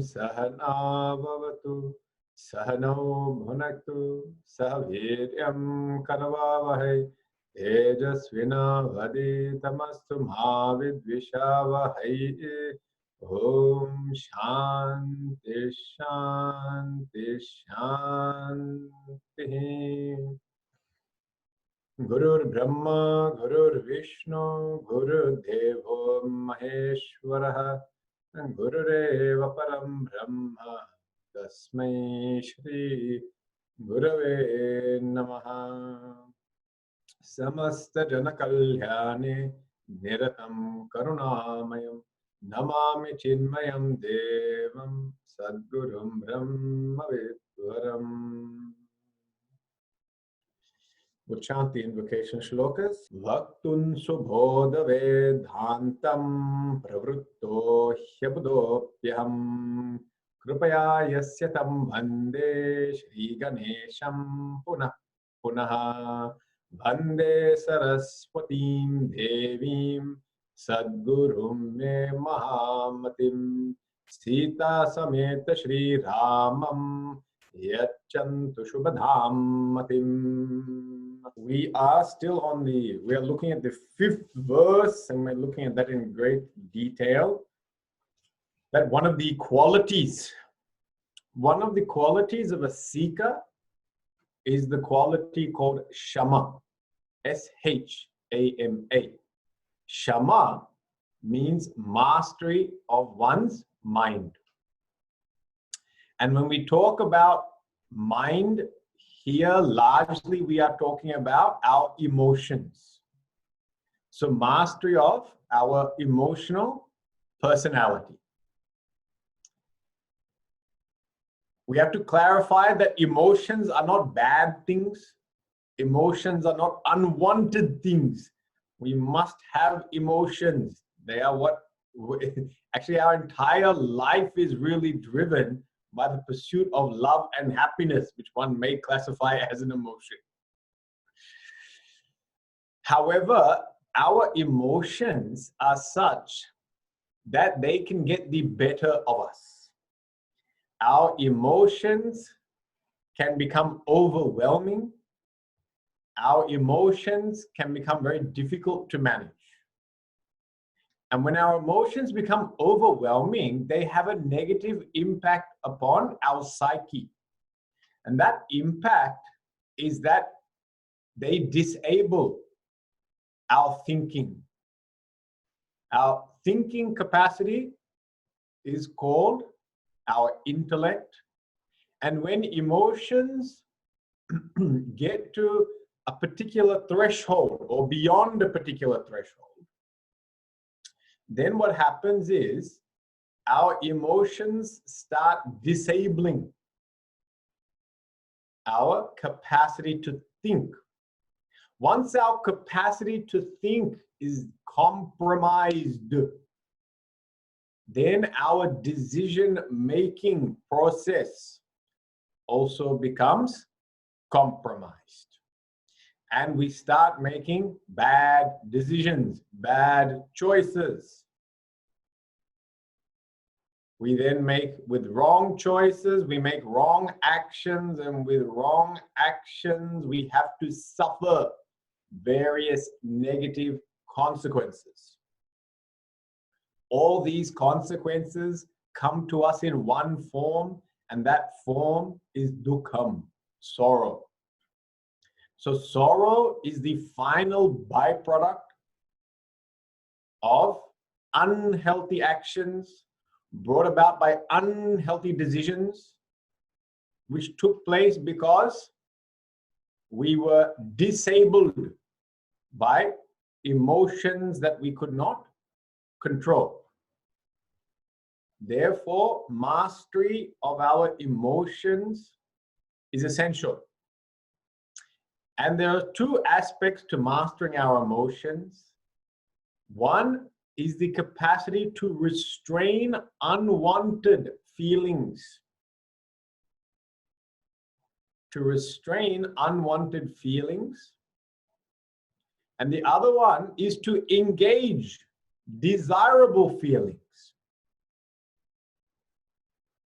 सहना भवतु सहनौ भुनक्तु सह वीर्यं करवावहै तेजस्विनावधीतमस्तु मा विद्विषावहै ओम शांति शांति शांति। गुरुर्ब्रह्मा गुरुर्विष्णु गुरुर्देवो महेश्वरः गुरुरेव परं ब्रह्म तस्मै श्री गुरवे नमः। समस्त जन कल्याणे निरतं करुणामयं नमामि चिन्मयं देवं सद्गुरुं ब्रह्मविद्वरम्। We'll chant the invocation shlokas. Vaktun Subodha Vedantam Pravritto Hyabudopyam Krupaya Yasyatam Bhande Shri Ganesham Punah Punah Bhande Saraswatim Devim Sadgurum Me Mahamatim Sita Sameta Shri Ramam Yachantu Shubhadham Matim. We are looking at the 5th verse, and we're looking at that in great detail. That one of the qualities of a seeker is the quality called Shama, S-H-A-M-A. Shama means mastery of one's mind. And when we talk about mind, here largely we are talking about our emotions. So mastery of our emotional personality. We have to clarify that emotions are not bad things. Emotions are not unwanted things. We must have emotions. They are what, actually our entire life is really driven by the pursuit of love and happiness, which one may classify as an emotion. However, our emotions are such that they can get the better of us. Our emotions can become overwhelming. Our emotions can become very difficult to manage. And when our emotions become overwhelming, they have a negative impact upon our psyche. And that impact is that they disable our thinking. Our thinking capacity is called our intellect. And when emotions get to a particular threshold or beyond a particular threshold, then what happens is our emotions start disabling our capacity to think. Once our capacity to think is compromised, then our decision-making process also becomes compromised. And we start making bad decisions, bad choices. We then with wrong choices, we make wrong actions, and with wrong actions, we have to suffer various negative consequences. All these consequences come to us in one form, and that form is dukkham, sorrow. So sorrow is the final byproduct of unhealthy actions brought about by unhealthy decisions, which took place because we were disabled by emotions that we could not control. Therefore, mastery of our emotions is essential. And there are two aspects to mastering our emotions. One is the capacity to restrain unwanted feelings. To restrain unwanted feelings. And the other one is to engage desirable feelings.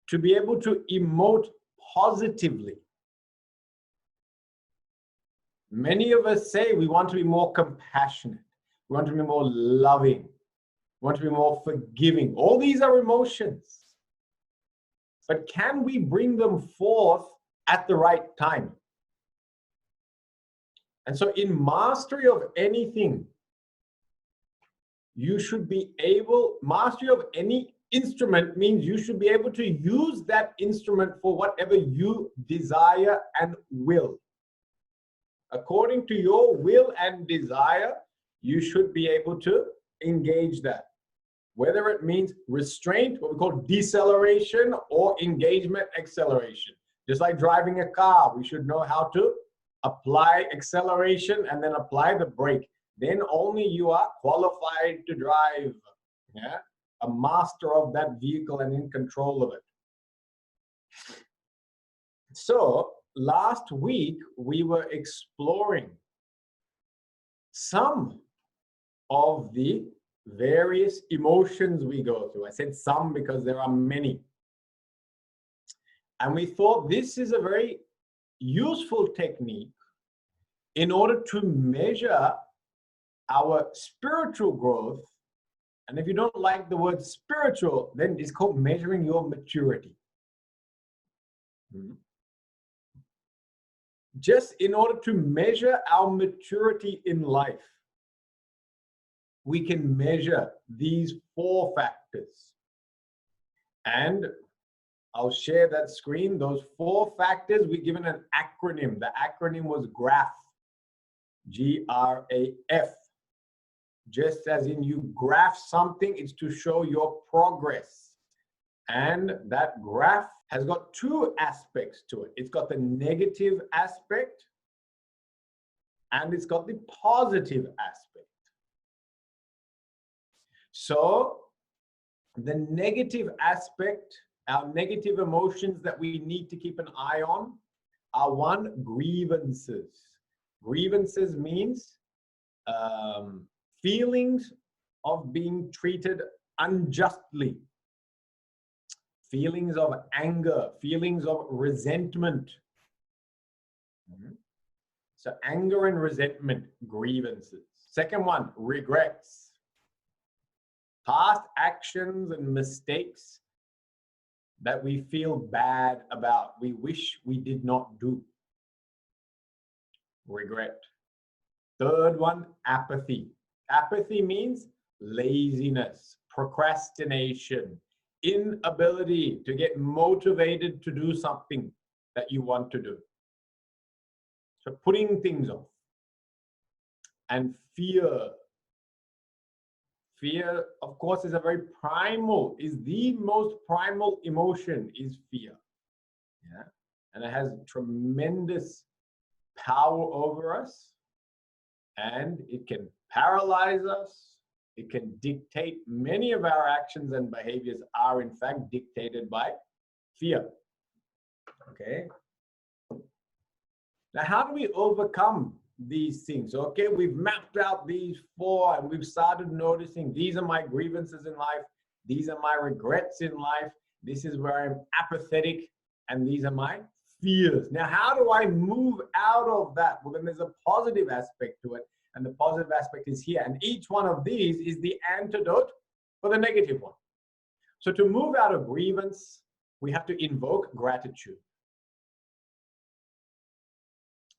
to be able to emote positively. Many of us say we want to be more compassionate. We want to be more loving. We want to be more forgiving. All these are emotions. But can we bring them forth at the right time? And so in mastery of anything, you should be able, mastery of any instrument means you should be able to use that instrument for whatever you desire and will. According to your will and desire, you should be able to engage that. Whether it means restraint, what we call deceleration, or engagement, acceleration. Just like driving a car, we should know how to apply acceleration and then apply the brake. Then only you are qualified to drive, yeah? A master of that vehicle and in control of it. So last week, we were exploring some of the various emotions we go through. I said some because there are many. And we thought this is a very useful technique in order to measure our spiritual growth. And if you don't like the word spiritual, then it's called measuring your maturity. Just in order to measure our maturity in life, we can measure these 4 factors. And I'll share that screen. Those 4 factors, we're given an acronym. The acronym was GRAF, G-R-A-F. Just as in you graph something, it's to show your progress. And that graph has got 2 aspects to it. It's got the negative aspect and it's got the positive aspect. So the negative aspect, our negative emotions that we need to keep an eye on are 1, grievances. Grievances means feelings of being treated unjustly, feelings of anger, feelings of resentment. So anger and resentment, grievances. Second one, regrets. Past actions and mistakes that we feel bad about, we wish we did not do. Regret. Third one, apathy. Apathy means laziness, procrastination, inability to get motivated to do something that you want to do. So putting things off. And fear. Fear, of course, is a very primal, is the most primal emotion, is fear. Yeah? And it has tremendous power over us. And it can paralyze us. It can dictate. Many of our actions and behaviors are in fact dictated by fear. Okay. Now, how do we overcome these things? Okay, we've mapped out these 4 and we've started noticing these are my grievances in life. These are my regrets in life. This is where I'm apathetic. And these are my fears. Now, how do I move out of that? Well, then there's a positive aspect to it. And the positive aspect is here. And each one of these is the antidote for the negative one. So to move out of grievance, we have to invoke gratitude.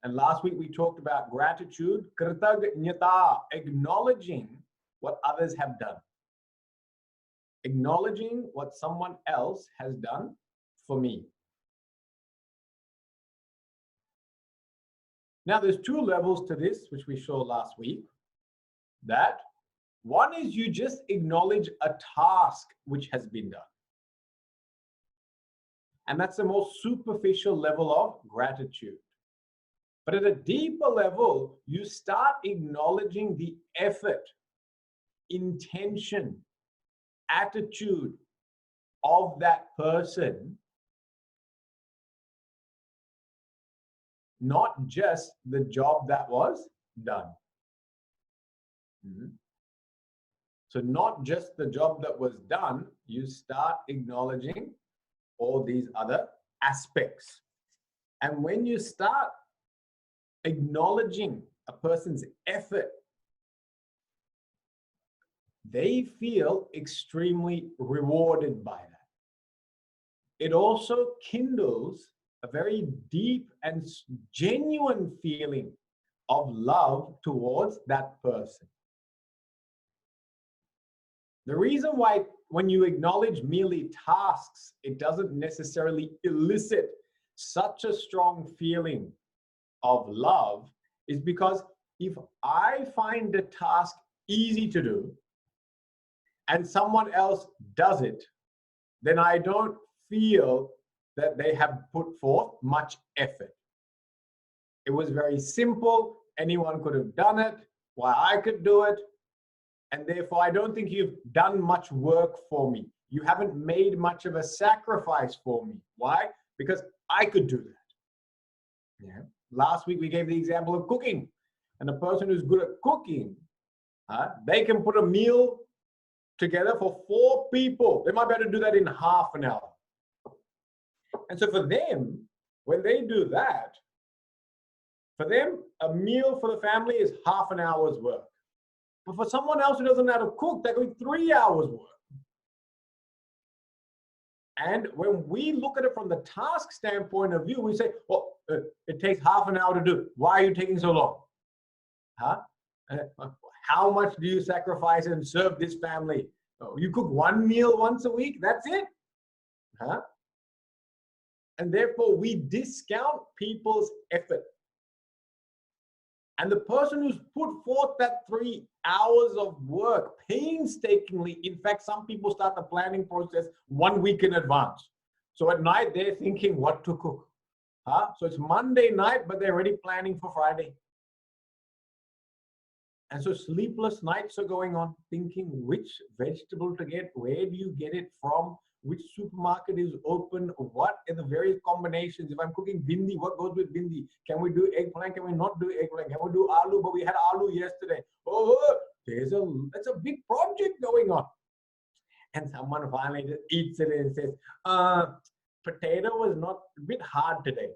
And last week we talked about gratitude, kritagnyata, acknowledging what others have done. Acknowledging what someone else has done for me. Now, there's 2 levels to this, which we saw last week. That one is you just acknowledge a task which has been done. And that's the most superficial level of gratitude. But at a deeper level, you start acknowledging the effort, intention, attitude of that person, not just the job that was done. So not just the job that was done, you start acknowledging all these other aspects. And when you start acknowledging a person's effort, they feel extremely rewarded by that. It also kindles a very deep and genuine feeling of love towards that person. The reason why when you acknowledge merely tasks, it doesn't necessarily elicit such a strong feeling of love is because if I find the task easy to do and someone else does it, then I don't feel that they have put forth much effort. It was very simple. Anyone could have done it. Why I could do it. And therefore, I don't think you've done much work for me. You haven't made much of a sacrifice for me. Why? Because I could do that. Yeah. Last week, we gave the example of cooking. And a person who's good at cooking, they can put a meal together for 4 people. They might be able to do that in half an hour. And so for them, when they do that, for them, a meal for the family is half an hour's work. But for someone else who doesn't know how to cook, that could be 3 hours work. And when we look at it from the task standpoint of view, we say, well, it takes half an hour to do. Why are you taking so long? How much do you sacrifice and serve this family? Oh, you cook 1 meal once a week, that's it? And therefore, we discount people's effort. And the person who's put forth that 3 hours of work painstakingly, in fact, some people start the planning process 1 week in advance. So at night, they're thinking what to cook. So it's Monday night, but they're already planning for Friday. And so sleepless nights are going on, thinking which vegetable to get, where do you get it from, which supermarket is open, what are the various combinations. If I'm cooking bindi, what goes with bindi? Can we do eggplant? Can we not do eggplant? Can we do aloo? But we had aloo yesterday. Oh, that's a big project going on. And someone finally just eats it and says, potato was not a bit hard today.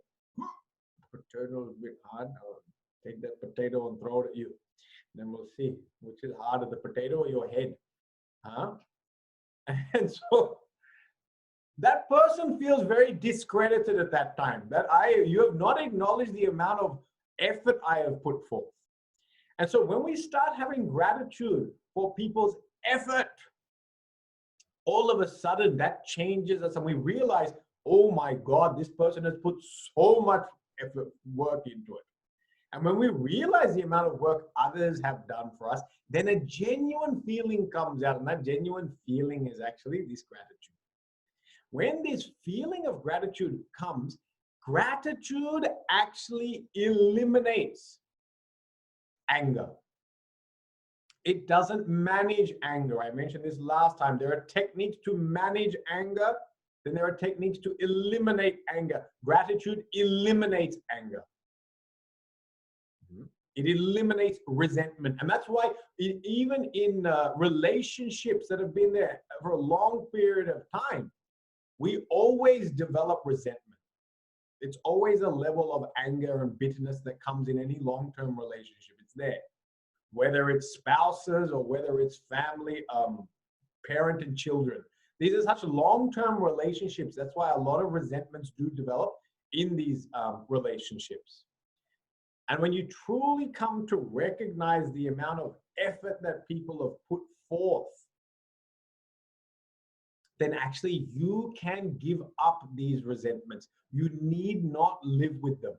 Potato is a bit hard. Take that potato and throw it at you. Then we'll see which is harder, the potato or your head. And so that person feels very discredited at that time. That you have not acknowledged the amount of effort I have put forth. And so when we start having gratitude for people's effort, all of a sudden that changes us and we realize, oh my God, this person has put so much effort, work into it. And when we realize the amount of work others have done for us, then a genuine feeling comes out. And that genuine feeling is actually this gratitude. When this feeling of gratitude comes, gratitude actually eliminates anger. It doesn't manage anger. I mentioned this last time. There are techniques to manage anger. Then there are techniques to eliminate anger. Gratitude eliminates anger. It eliminates resentment. And that's why even in relationships that have been there for a long period of time, we always develop resentment. It's always a level of anger and bitterness that comes in any long-term relationship. It's there. Whether it's spouses or whether it's family, parent and children. These are such long-term relationships. That's why a lot of resentments do develop in these relationships. And when you truly come to recognize the amount of effort that people have put forth, then actually you can give up these resentments. You need not live with them.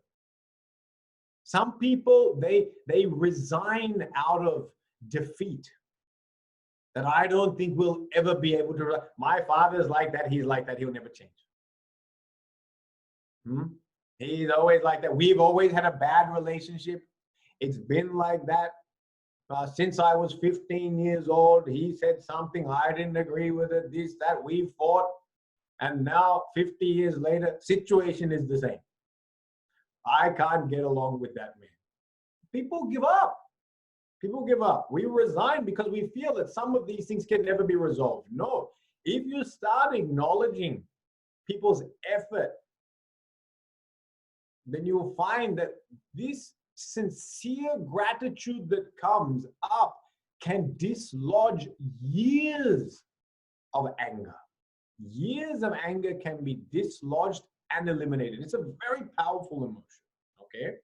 Some people, they resign out of defeat. That I don't think we'll ever be able to. My father's like that, he's like that, he'll never change. He's always like that. We've always had a bad relationship. It's been like that since I was 15 years old. He said something, I didn't agree with it, this, that, we fought. And now 50 years later, situation is the same. I can't get along with that man. People give up. People give up. We resign because we feel that some of these things can never be resolved. No, if you start acknowledging people's effort, then you will find that this sincere gratitude that comes up can dislodge years of anger. Years of anger can be dislodged and eliminated. It's a very powerful emotion, okay?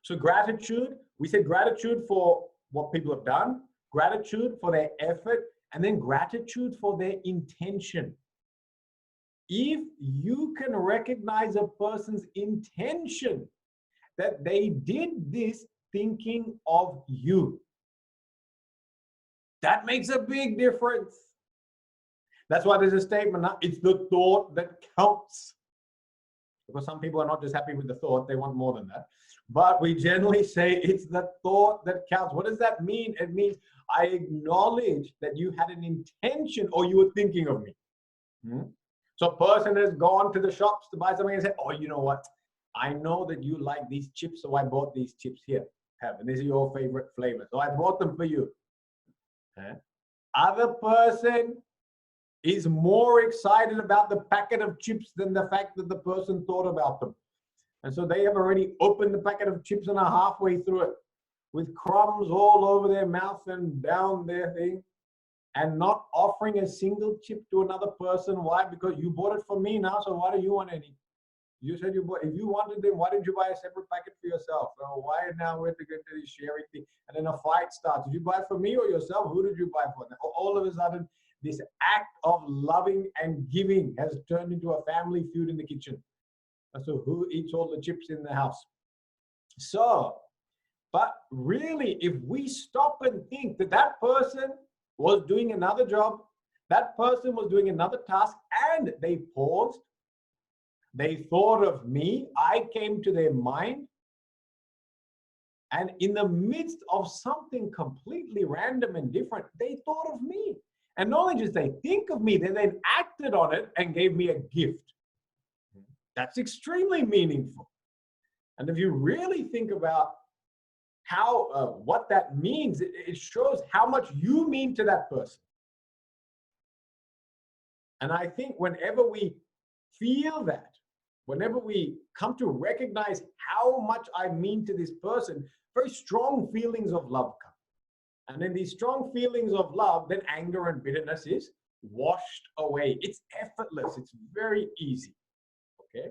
So gratitude, we said gratitude for what people have done, gratitude for their effort, and then gratitude for their intention. If you can recognize a person's intention, that they did this thinking of you, that makes a big difference. That's why there's a statement, it's the thought that counts. Because some people are not just happy with the thought, they want more than that. But we generally say it's the thought that counts. What does that mean? It means I acknowledge that you had an intention or you were thinking of me. So a person has gone to the shops to buy something and said, oh, you know what? I know that you like these chips, so I bought these chips here. And these are your favorite flavors. So I bought them for you. Other person is more excited about the packet of chips than the fact that the person thought about them. And so they have already opened the packet of chips and are halfway through it with crumbs all over their mouth and down their thing, and not offering a single chip to another person. Why? Because you bought it for me now, so why do you want any? You said you bought, if you wanted them, why didn't you buy a separate packet for yourself? So why now we have to get to this sharing thing? And then a fight starts. Did you buy it for me or yourself? Who did you buy for? All of a sudden, this act of loving and giving has turned into a family feud in the kitchen. So who eats all the chips in the house? So, but really, if we stop and think that that person was doing another job, that person was doing another task, and they paused, they thought of me, I came to their mind, and in the midst of something completely random and different, they thought of me. And not only did they think of me, they then acted on it and gave me a gift. That's extremely meaningful. And if you really think about how what that means, it shows how much you mean to that person. And I think whenever we feel that, whenever we come to recognize how much I mean to this person, very strong feelings of love come. And then these strong feelings of love, then anger and bitterness is washed away. It's effortless. It's very easy. Okay.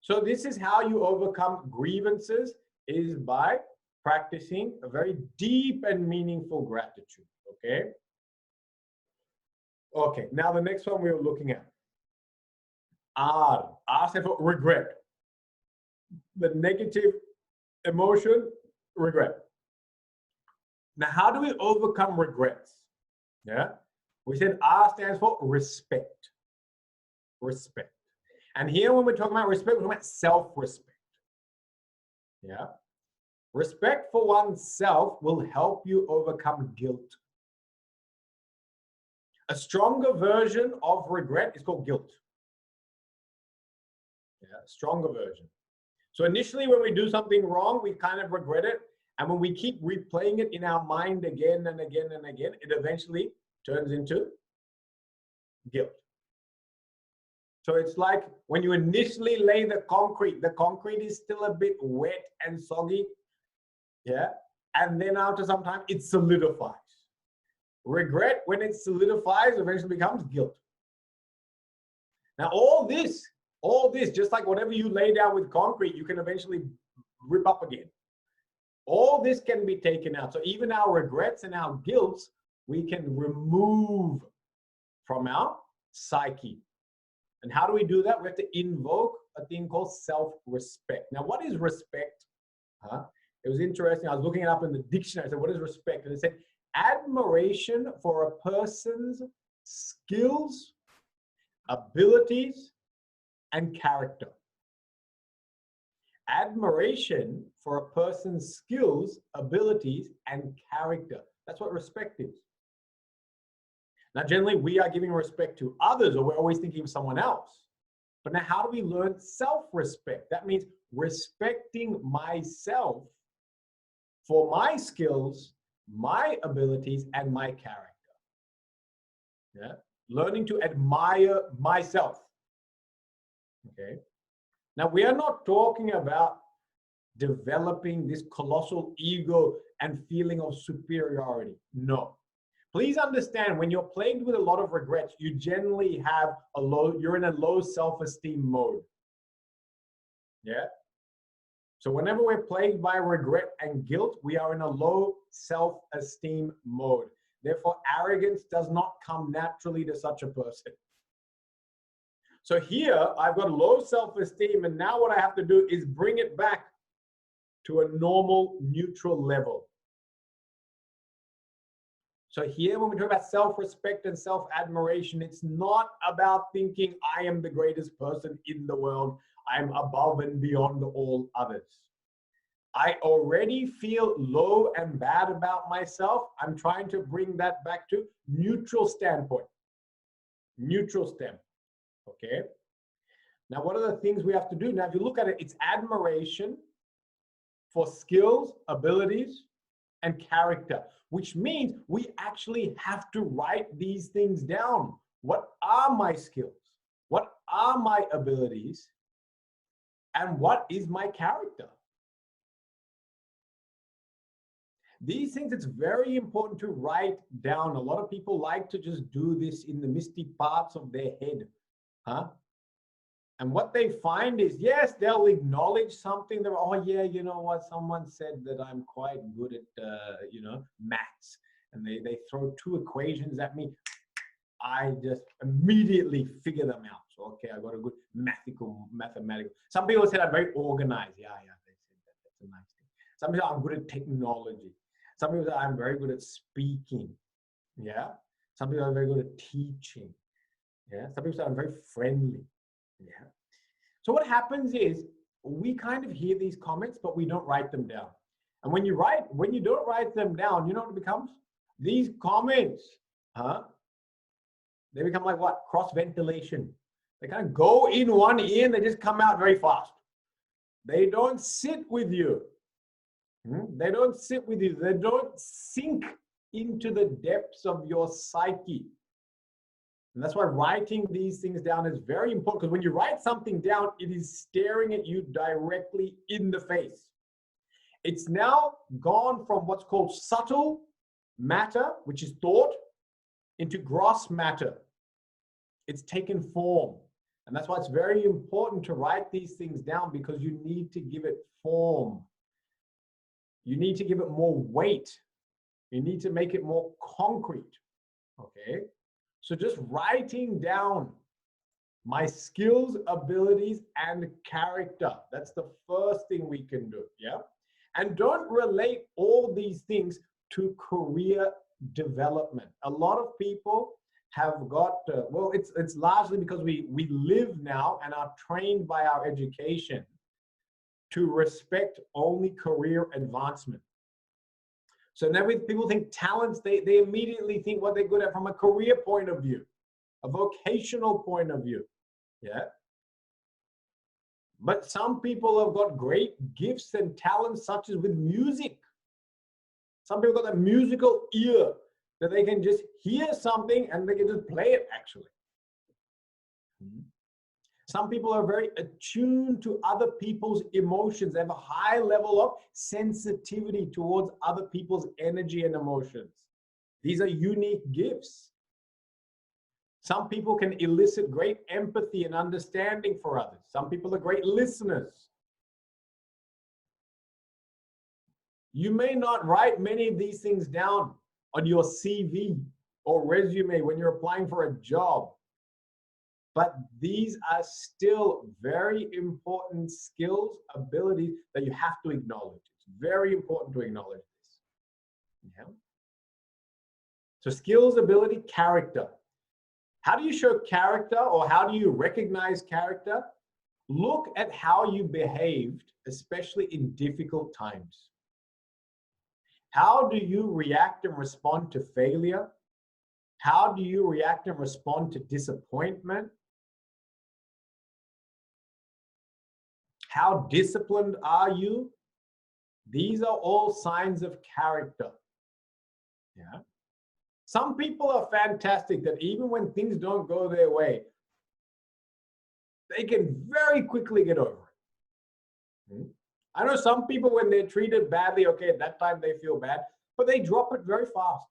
So this is how you overcome grievances, is by practicing a very deep and meaningful gratitude. Okay. Okay. Now the next one we were looking at. R stands for regret. The negative emotion, regret. Now, how do we overcome regrets? Yeah. We said R stands for respect. Respect. And here, when we're talking about respect, we're talking about self-respect. Yeah. Respect for oneself will help you overcome guilt. A stronger version of regret is called guilt. Yeah, stronger version. So initially, when we do something wrong, we kind of regret it. And when we keep replaying it in our mind again and again and again, it eventually turns into guilt. So it's like when you initially lay the concrete is still a bit wet and soggy. Yeah. And then after some time, it solidifies. Regret, when it solidifies, eventually becomes guilt. Now, all this, just like whatever you lay down with concrete, you can eventually rip up again. All this can be taken out. So even our regrets and our guilts, we can remove from our psyche. And how do we do that? We have to invoke a thing called self-respect. Now, what is respect? It was interesting. I was looking it up in the dictionary. I said, what is respect? And it said, admiration for a person's skills, abilities, and character. Admiration for a person's skills, abilities, and character. That's what respect is. Now, generally, we are giving respect to others, or we're always thinking of someone else. But now, how do we learn self-respect? That means respecting myself for my skills, my abilities, and my character. Yeah? learning to admire myself. Okay. Now, we are not talking about developing this colossal ego and feeling of superiority. No. Please understand, when you're plagued with a lot of regrets, you generally have you're in a low self-esteem mode. Yeah. So whenever we're plagued by regret and guilt, we are in a low self-esteem mode. Therefore, arrogance does not come naturally to such a person. So here, I've got low self-esteem, and now what I have to do is bring it back to a normal, neutral level. So here, when we talk about self-respect and self-admiration, it's not about thinking I am the greatest person in the world. I'm above and beyond all others. I already feel low and bad about myself. I'm trying to bring that back to neutral standpoint. Neutral standpoint. Okay. Now, what are the things we have to do? Now, if you look at it, it's admiration for skills, abilities, and character, which means we actually have to write these things down. What are my skills? What are my abilities? And what is my character? These things, it's very important to write down. A lot of people like to just do this in the misty parts of their head. Huh? And what they find is, yes, they'll acknowledge something. They're, oh yeah, you know what? Someone said that I'm quite good at, maths. And they throw two equations at me. I just immediately figure them out. So, okay, I got a good mathematical. Some people said I'm very organized. Yeah, they said that. That's a nice thing. Some people, I'm good at technology. Some people say I'm very good at speaking. Yeah. Some people are very good at teaching. Yeah. Some people say I'm very friendly. Yeah. So what happens is we kind of hear these comments, but we don't write them down. And when you don't write them down, you know what it becomes? These comments, they become like what? Cross ventilation. They kind of go in one ear and they just come out very fast. They don't sit with you. They don't sit with you. They don't sink into the depths of your psyche. And that's why writing these things down is very important, because when you write something down, it is staring at you directly in the face. It's now gone from what's called subtle matter, which is thought, into gross matter. It's taken form. And that's why it's very important to write these things down, because you need to give it form. You need to give it more weight. You need to make it more concrete. Okay? So just writing down my skills, abilities, and character. That's the first thing we can do. Yeah? And don't relate all these things to career development. A lot of people have got, it's largely because we live now and are trained by our education to respect only career advancement. So now when people think talents, they immediately think what they're good at from a career point of view, a vocational point of view. Yeah. But some people have got great gifts and talents, such as with music. Some people got a musical ear that they can just hear something and they can just play it actually. Some people are very attuned to other people's emotions. They have a high level of sensitivity towards other people's energy and emotions. These are unique gifts. Some people can elicit great empathy and understanding for others. Some people are great listeners. You may not write many of these things down on your CV or resume when you're applying for a job, but these are still very important skills, abilities that you have to acknowledge. It's very important to acknowledge this. Yeah. So skills, ability, character. How do you show character, or how do you recognize character? Look at how you behaved, especially in difficult times. How do you react and respond to failure? How do you react and respond to disappointment? How disciplined are you? These are all signs of character. Yeah. Some people are fantastic that even when things don't go their way, they can very quickly get over it. I know some people, when they're treated badly, okay, at that time they feel bad, but they drop it very fast.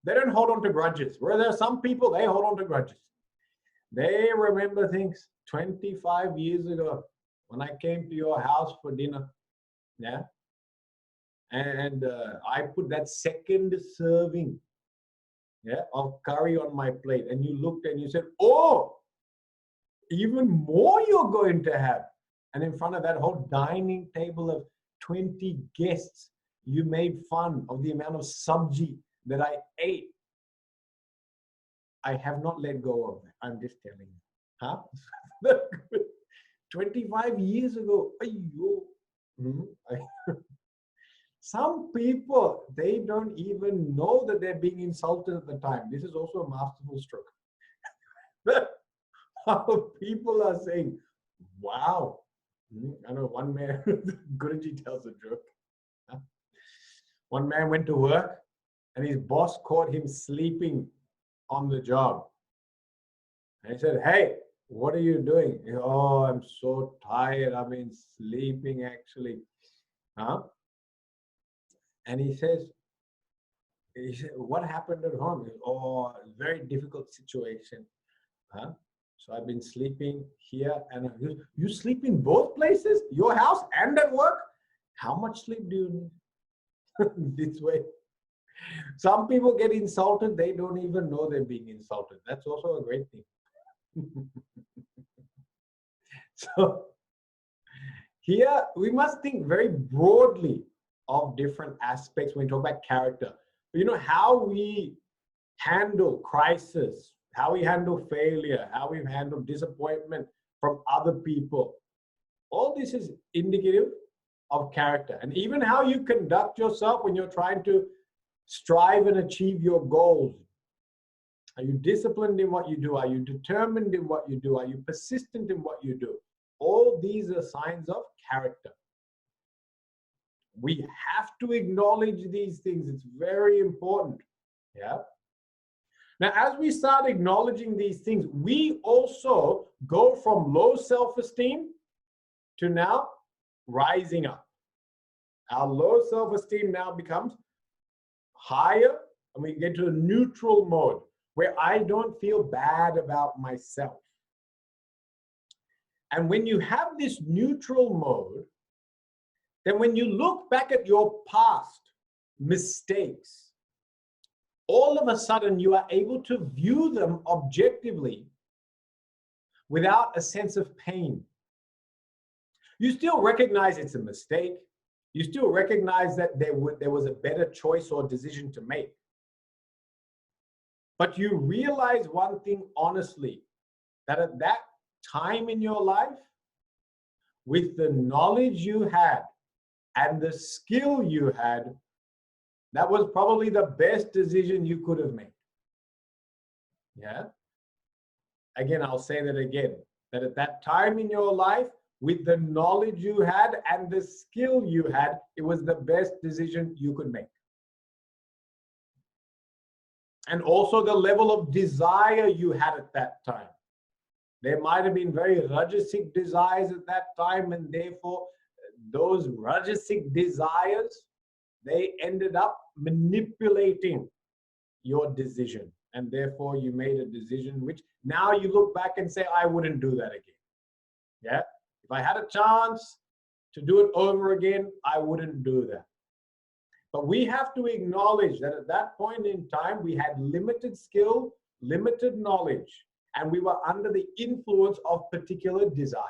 They don't hold on to grudges. Where there are some people, they hold on to grudges. They remember things 25 years ago when I came to your house for dinner. Yeah. And I put that second serving, yeah, of curry on my plate. And you looked and you said, oh, even more you're going to have. And in front of that whole dining table of 20 guests, you made fun of the amount of sabji that I ate. I have not let go of it. I'm just telling you. Huh? 25 years ago. Some people, they don't even know that they're being insulted at the time. This is also a masterful stroke. How people are saying, wow. I know one man, Guruji tells a joke. One man went to work and his boss caught him sleeping on the job. And he said, hey, what are you doing? He said, oh, I'm so tired. I've been sleeping actually. Huh? And he said, what happened at home? He said, oh, very difficult situation. Huh? So I've been sleeping here. And you sleep in both places, your house and at work? How much sleep do you need? This way. Some people get insulted. They don't even know they're being insulted. That's also a great thing. So here we must think very broadly of different aspects when we talk about character. You know, how we handle crisis, how we handle failure, how we handle disappointment from other people. All this is indicative of character. And even how you conduct yourself when you're trying to strive and achieve your goals. Are you disciplined in what you do? Are you determined in what you do? Are you persistent in what you do? All these are signs of character. We have to acknowledge these things. It's very important. Yeah. Now, as we start acknowledging these things, we also go from low self-esteem to now rising up. Our low self-esteem now becomes higher, and we get to a neutral mode where I don't feel bad about myself. And when you have this neutral mode, then when you look back at your past mistakes, all of a sudden you are able to view them objectively without a sense of pain. You still recognize it's a mistake. You still recognize that there was a better choice or decision to make. But you realize one thing honestly, that at that time in your life, with the knowledge you had and the skill you had, that was probably the best decision you could have made. Yeah. Again, I'll say that again, that at that time in your life, with the knowledge you had and the skill you had, it was the best decision you could make. And also the level of desire you had at that time. There might have been very rajasic desires at that time, and therefore those rajasic desires, they ended up manipulating your decision. And therefore you made a decision which now you look back and say, I wouldn't do that again. Yeah. If I had a chance to do it over again, I wouldn't do that. But we have to acknowledge that at that point in time, we had limited skill, limited knowledge, and we were under the influence of particular desires.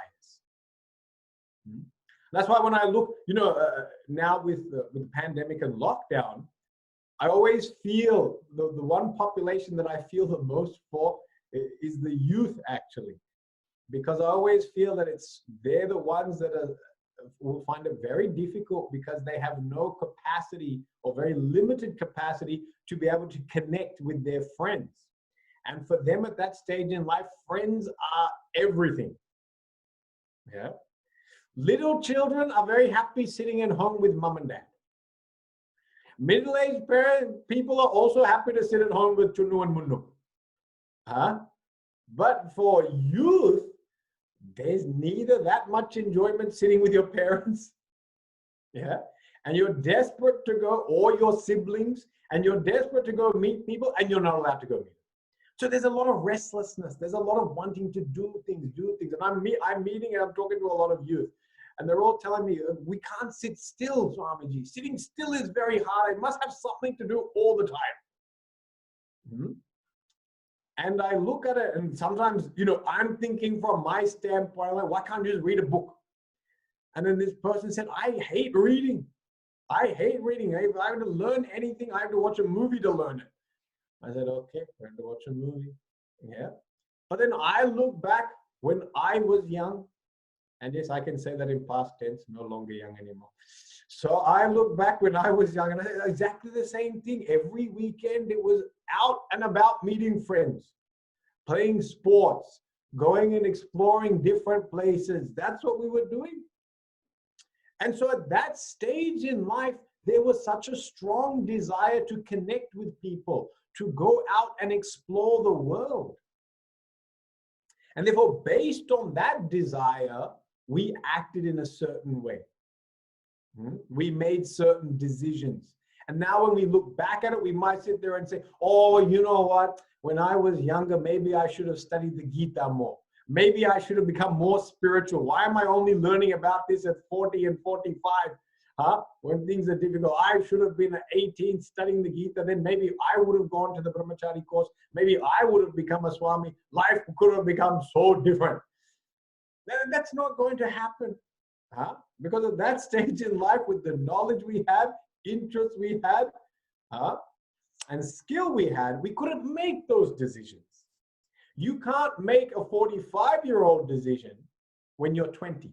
That's why when I look, now with the pandemic and lockdown, I always feel the one population that I feel the most for is the youth, actually. Because I always feel that they're the ones that will find it very difficult because they have no capacity or very limited capacity to be able to connect with their friends. And for them at that stage in life, friends are everything. Yeah. Little children are very happy sitting at home with mom and dad. Middle-aged people are also happy to sit at home with Chunu and Munnu. Huh? But for youth, there's neither that much enjoyment sitting with your parents, yeah, and you're desperate to go, or your siblings, and you're desperate to go meet people, and you're not allowed to go meet them. So there's a lot of restlessness. There's a lot of wanting to do things. And I'm meeting and I'm talking to a lot of youth, and they're all telling me, we can't sit still, Swamiji. Sitting still is very hard. I must have something to do all the time. Mm-hmm. And I look at it, and sometimes, I'm thinking from my standpoint, like, why can't you just read a book? And then this person said, I hate reading. I hate reading. If I have to learn anything, I have to watch a movie to learn it. I said, okay, I have to watch a movie. Yeah. But then I look back when I was young, and yes, I can say that in past tense, no longer young anymore. So I look back when I was young, and I said exactly the same thing. Every weekend it was out and about meeting friends, playing sports, going and exploring different places. That's what we were doing. And so at that stage in life, there was such a strong desire to connect with people, to go out and explore the world. And therefore, based on that desire, we acted in a certain way. We made certain decisions. And now when we look back at it, we might sit there and say, oh, you know what? When I was younger, maybe I should have studied the Gita more. Maybe I should have become more spiritual. Why am I only learning about this at 40 and 45? When things are difficult, I should have been at 18 studying the Gita. Then maybe I would have gone to the Brahmachari course. Maybe I would have become a Swami. Life could have become so different. That's not going to happen. Because at that stage in life, with the knowledge we had, interests we had, and skill we had, we couldn't make those decisions. You can't make a 45-year-old decision when you're 20.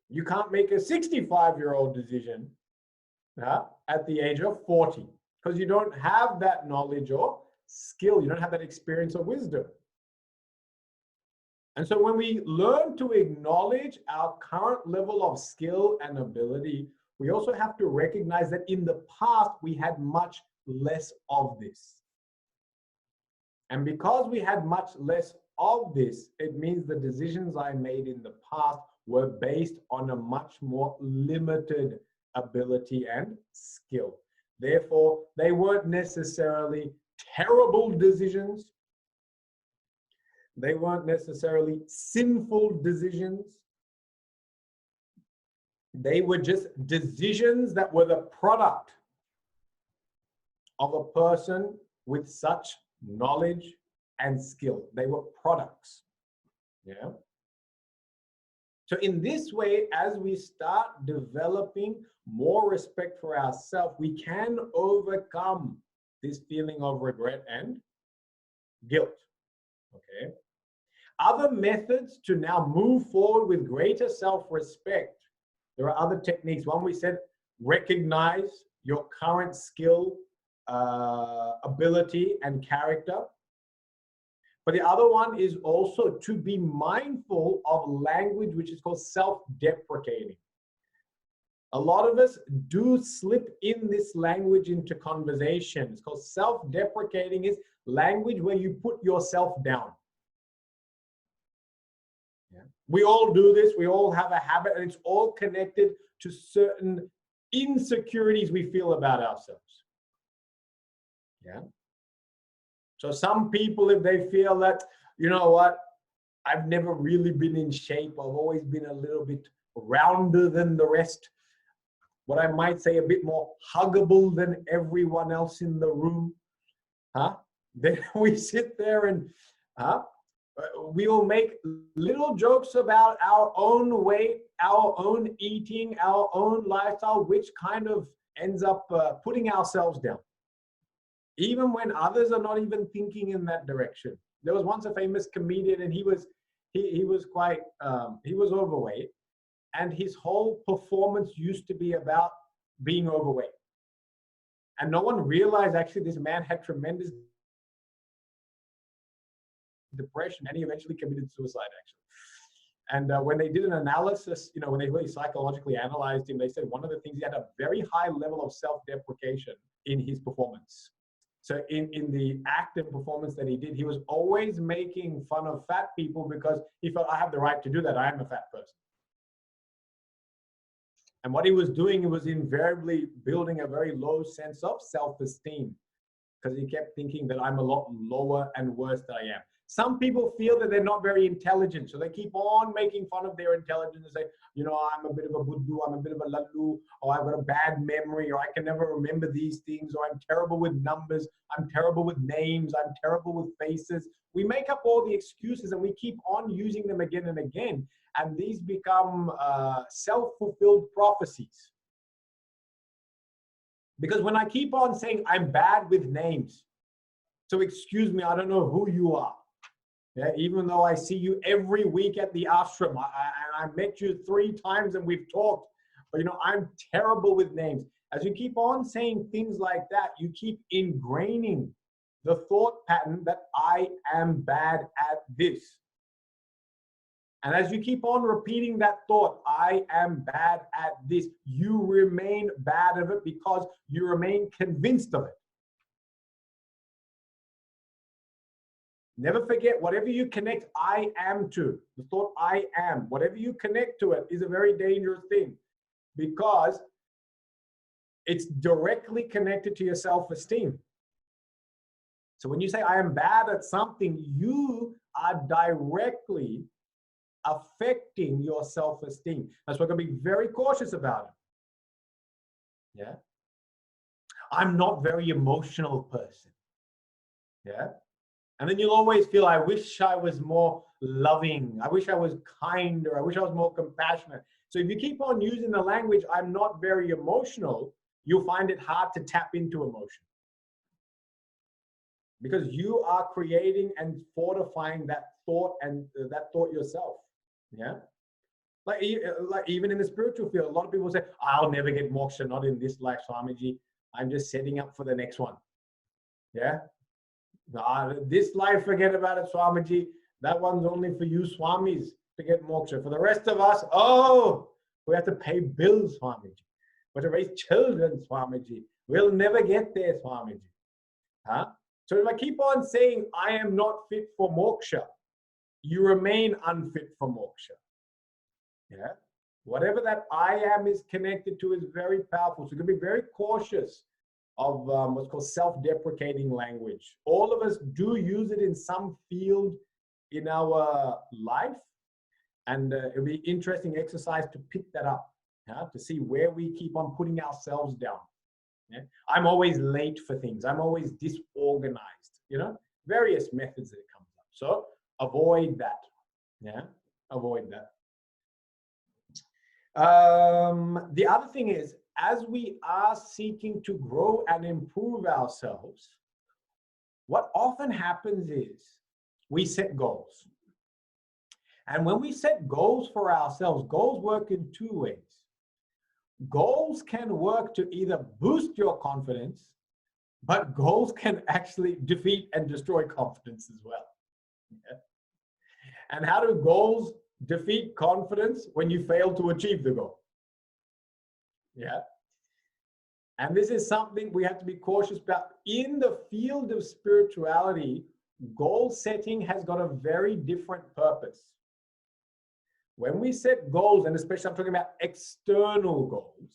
You can't make a 65-year-old decision at the age of 40, because you don't have that knowledge or skill. You don't have that experience or wisdom. And so when we learn to acknowledge our current level of skill and ability, we also have to recognize that in the past, we had much less of this. And because we had much less of this, it means the decisions I made in the past were based on a much more limited ability and skill. Therefore, they weren't necessarily terrible decisions. They weren't necessarily sinful decisions. They were just decisions that were the product of a person with such knowledge and skill. They were products. Yeah. So in this way, as we start developing more respect for ourselves, we can overcome this feeling of regret and guilt. Okay. Other methods to now move forward with greater self-respect. There are other techniques. One, we said, recognize your current skill, ability, and character. But the other one is also to be mindful of language, which is called self-deprecating. A lot of us do slip in this language into conversation. It's called self-deprecating, is language where you put yourself down. Yeah. We all do this. We all have a habit, and it's all connected to certain insecurities we feel about ourselves. Yeah. So some people, if they feel that, you know what, I've never really been in shape, I've always been a little bit rounder than the rest, what I might say a bit more huggable than everyone else in the room, then we sit there and we will make little jokes about our own weight, our own eating, our own lifestyle, which kind of ends up putting ourselves down, even when others are not even thinking in that direction. There was once a famous comedian, and he was quite he was overweight, and his whole performance used to be about being overweight, and no one realized actually this man had tremendous depression, and he eventually committed suicide, actually. And when they did an analysis, you know, when they really psychologically analyzed him, they said one of the things, he had a very high level of self-deprecation in his performance. So in the act and performance that he did, he was always making fun of fat people because he felt, I have the right to do that. I am a fat person. And what he was doing, he was invariably building a very low sense of self-esteem, because he kept thinking that I'm a lot lower and worse than I am. Some people feel that they're not very intelligent, so they keep on making fun of their intelligence and say, you know, I'm a bit of a buddhu, I'm a bit of a lallu, or I've got a bad memory, or I can never remember these things, or I'm terrible with numbers, I'm terrible with names, I'm terrible with faces. We make up all the excuses and we keep on using them again and again, and these become self-fulfilled prophecies. Because when I keep on saying I'm bad with names, so excuse me, I don't know who you are. Yeah, even though I see you every week at the ashram, and I met you 3 times and we've talked, but you know, I'm terrible with names. As you keep on saying things like that, you keep ingraining the thought pattern that I am bad at this. And as you keep on repeating that thought, I am bad at this, you remain bad at it because you remain convinced of it. Never forget, whatever you connect I am to, the thought I am, whatever you connect to it is a very dangerous thing, because it's directly connected to your self-esteem. So when you say I am bad at something, you are directly affecting your self-esteem. That's why we're going to be very cautious about it. Yeah. I'm not very emotional person. Yeah. And then you'll always feel, I wish I was more loving. I wish I was kinder. I wish I was more compassionate. So if you keep on using the language, I'm not very emotional, you'll find it hard to tap into emotion. Because you are creating and fortifying that thought and that thought yourself. Yeah. Like even in the spiritual field, a lot of people say, I'll never get moksha, not in this life, Swamiji. I'm just setting up for the next one. Yeah. This life, forget about it, Swamiji. That one's only for you Swamis to get moksha. For the rest of us, oh, we have to pay bills, Swamiji. We have to raise children, Swamiji. We'll never get there, Swamiji. Huh? So if I keep on saying I am not fit for moksha, you remain unfit for moksha. Yeah. Whatever that I am is connected to is very powerful. So you're going to be very cautious of what's called self-deprecating language. All of us do use it in some field in our life. And it'll be interesting exercise to pick that up, to see where we keep on putting ourselves down. Yeah? I'm always late for things. I'm always disorganized, you know, various methods that it comes up. So avoid that. Yeah, avoid that. The other thing is, as we are seeking to grow and improve ourselves, what often happens is we set goals. And when we set goals for ourselves, goals work in 2 ways. Goals can work to either boost your confidence, but goals can actually defeat and destroy confidence as well. Yeah. And how do goals defeat confidence? When you fail to achieve the goal. Yeah. And this is something we have to be cautious about. In the field of spirituality, goal setting has got a very different purpose. When we set goals, and especially I'm talking about external goals,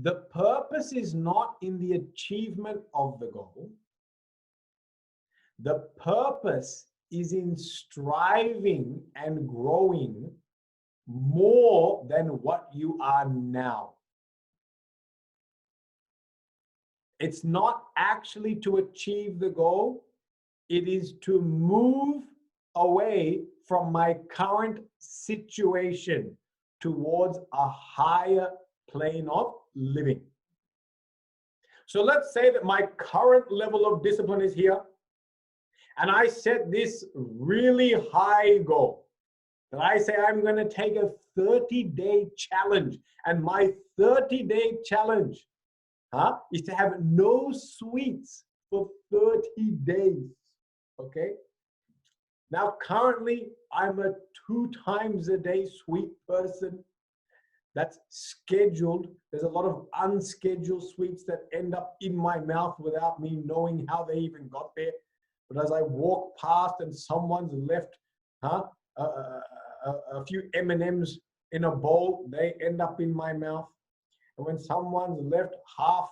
the purpose is not in the achievement of the goal. The purpose is in striving and growing more than what you are now. It's not actually to achieve the goal. It is to move away from my current situation towards a higher plane of living. So let's say that my current level of discipline is here, and I set this really high goal. And I say I'm going to take a 30-day challenge, and my 30-day challenge is to have no sweets for 30 days. Okay? Now, currently, I'm a 2 times a day sweet person. That's scheduled. There's a lot of unscheduled sweets that end up in my mouth without me knowing how they even got there. But as I walk past and someone's left a few M&Ms in a bowl, they end up in my mouth. And when someone's left half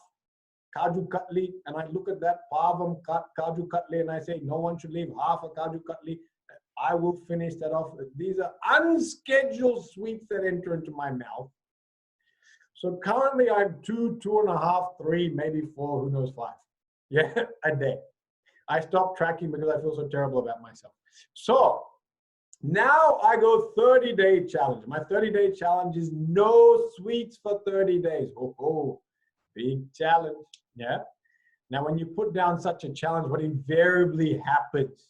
Kaju Katli, and I look at that pavam Kaju Katli and I say, no one should leave half a Kaju Katli, I will finish that off. These are unscheduled sweets that enter into my mouth. So currently I'm 2, 2.5, 3, maybe 4, who knows, 5. Yeah, a day. I stopped tracking because I feel so terrible about myself. So now I go 30-day challenge. My 30-day challenge is no sweets for 30 days. Oh, big challenge. Yeah. Now, when you put down such a challenge, what invariably happens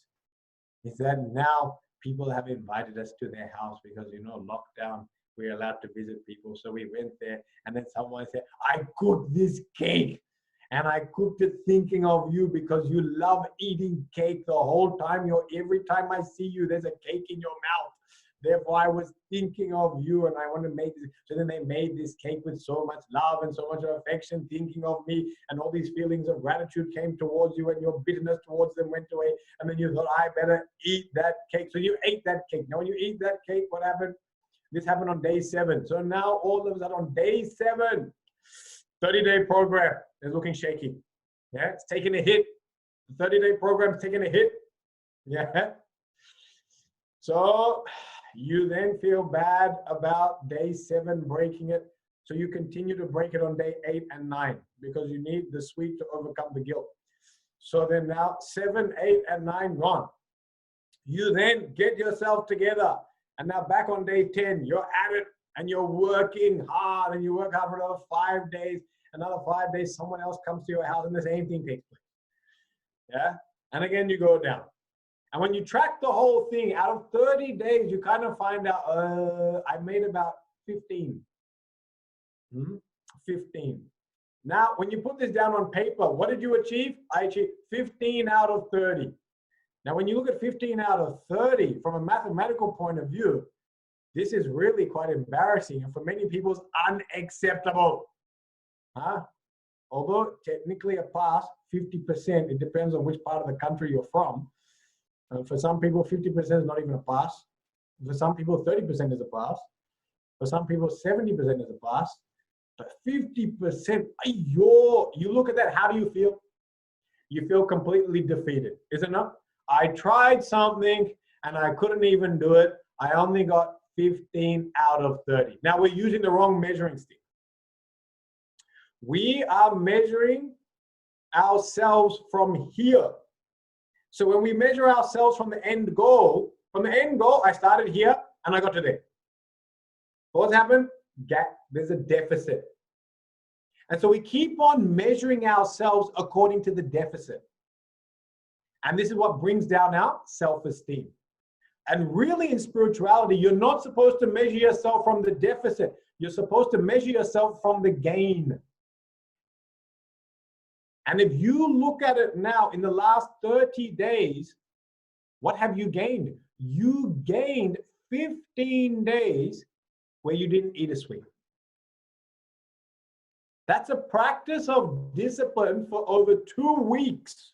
is that now people have invited us to their house because, lockdown, we're allowed to visit people. So we went there and then someone said, I cooked this cake and I cooked it thinking of you because you love eating cake the whole time. Every time I see you, there's a cake in your mouth. Therefore, I was thinking of you and I want to make this. So then they made this cake with so much love and so much affection, thinking of me, and all these feelings of gratitude came towards you and your bitterness towards them went away. And then you thought, I better eat that cake. So you ate that cake. Now, when you eat that cake, what happened? This happened on day 7. So now all of us are on day 7, 30-day program is looking shaky. Yeah, it's taking a hit. The 30-day program is taking a hit. Yeah. So you then feel bad about day 7 breaking it. So you continue to break it on day 8 and 9 because you need the sweet to overcome the guilt. So then now 7, 8, and 9 gone. You then get yourself together. And now back on day 10, you're at it and you're working hard and you work hard for another 5 days. Another 5 days, someone else comes to your house and the same thing takes place. Yeah. And again, you go down. And when you track the whole thing, out of 30 days, you kind of find out, I made about 15. 15. Now, when you put this down on paper, what did you achieve? I achieved 15 out of 30. Now, when you look at 15 out of 30 from a mathematical point of view, this is really quite embarrassing and for many people it's unacceptable. Although technically a pass, 50%, it depends on which part of the country you're from. For some people, 50% is not even a pass. For some people, 30% is a pass. For some people, 70% is a pass. But 50%, you look at that, how do you feel? You feel completely defeated, isn't it? I tried something and I couldn't even do it. I only got 15 out of 30. Now we're using the wrong measuring stick. We are measuring ourselves from here. So when we measure ourselves from the end goal, I started here and I got to there. What's happened? There's a deficit. And so we keep on measuring ourselves according to the deficit. And this is what brings down our self-esteem. And really in spirituality, you're not supposed to measure yourself from the deficit. You're supposed to measure yourself from the gain. And if you look at it now, in the last 30 days, what have you gained? You gained 15 days where you didn't eat a sweet. That's a practice of discipline for over 2 weeks.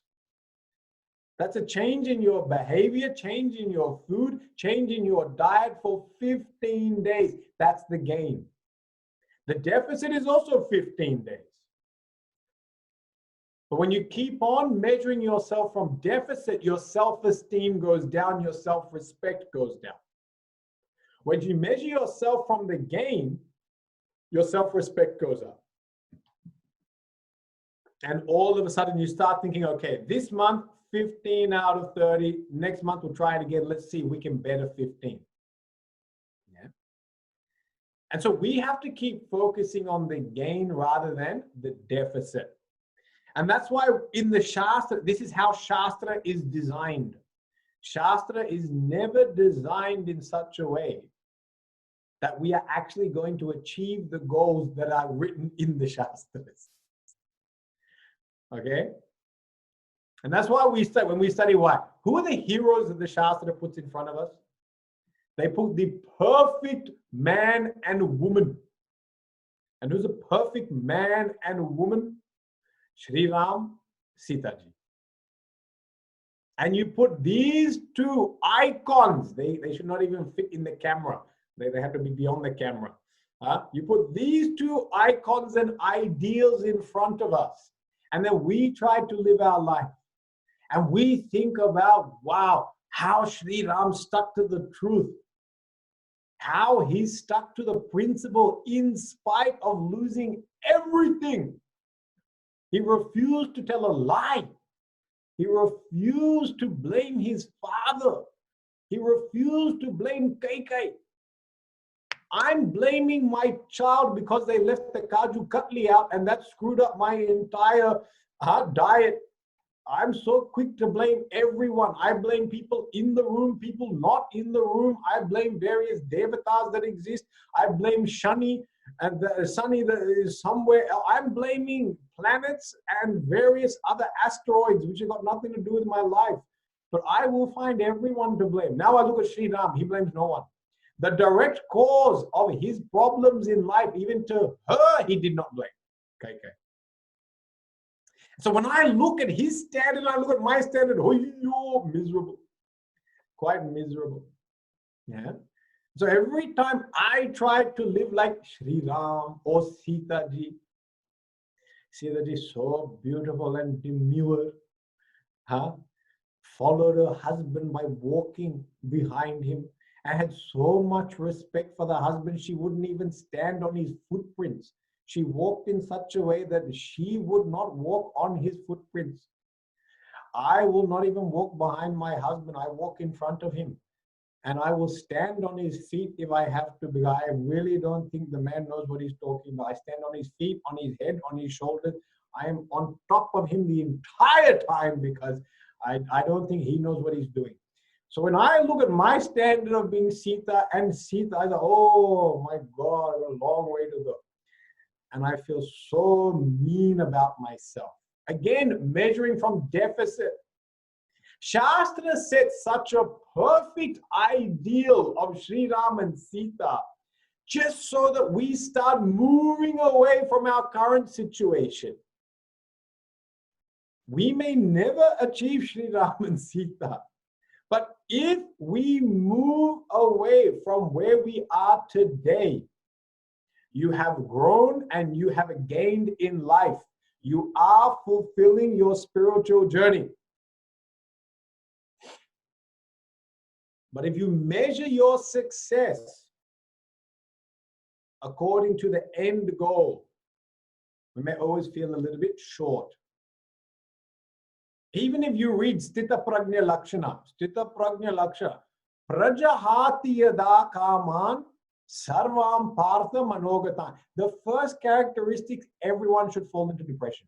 That's a change in your behavior, change in your food, change in your diet for 15 days. That's the gain. The deficit is also 15 days. But when you keep on measuring yourself from deficit, your self-esteem goes down, your self-respect goes down. When you measure yourself from the gain, your self-respect goes up. And all of a sudden you start thinking, okay, this month, 15 out of 30. Next month, we'll try it again. Let's see if we can better 15. Yeah. And so we have to keep focusing on the gain rather than the deficit. And that's why in the Shastra, this is how Shastra is designed. Shastra is never designed in such a way that we are actually going to achieve the goals that are written in the Shastras. Okay? And that's why we study, when we study what? Who are the heroes that the Shastra puts in front of us? They put the perfect man and woman. And who's a perfect man and woman? Shri Ram, Sita ji. And you put these two icons, they should not even fit in the camera. They have to be beyond the camera. You put these two icons and ideals in front of us, and then we try to live our life. And we think about, wow, how Sri Ram stuck to the truth, how he stuck to the principle in spite of losing everything. He refused to tell a lie. He refused to blame his father. He refused to blame Kaikai. I'm blaming my child because they left the Kaju Katli out and that screwed up my entire diet. I'm so quick to blame everyone. I blame people in the room, people not in the room. I blame various devatas that exist. I blame Shani and the Sunny that is somewhere else. I'm blaming planets and various other asteroids which have got nothing to do with my life. But I will find everyone to blame. Now I look at Sri Ram, he blames no one. The direct cause of his problems in life, even to her, he did not blame. Okay. So when I look at his standard, I look at my standard, oh, you're miserable. Quite miserable. Yeah. So every time I try to live like Sri Ram or Sita ji is so beautiful and demure, followed her husband by walking behind him and had so much respect for the husband, she wouldn't even stand on his footprints. She walked in such a way that she would not walk on his footprints. I will not even walk behind my husband. I walk in front of him. And I will stand on his feet if I have to, because I really don't think the man knows what he's talking about. I stand on his feet, on his head, on his shoulders. I am on top of him the entire time because I don't think he knows what he's doing. So when I look at my standard of being Sita and Sita, I go, oh my God, a long way to go. And I feel so mean about myself. Again, measuring from deficit. Shastra set such a perfect ideal of Sri Ram and Sita just so that we start moving away from our current situation. We may never achieve Sri Ram and Sita, but if we move away from where we are today, you have grown and you have gained in life. You are fulfilling your spiritual journey. But if you measure your success according to the end goal, we may always feel a little bit short. Even if you read Sthita Prajna Lakshana, Prajahati Yada Kaman Sarvam Partha Manogatan. The first characteristic, everyone should fall into depression.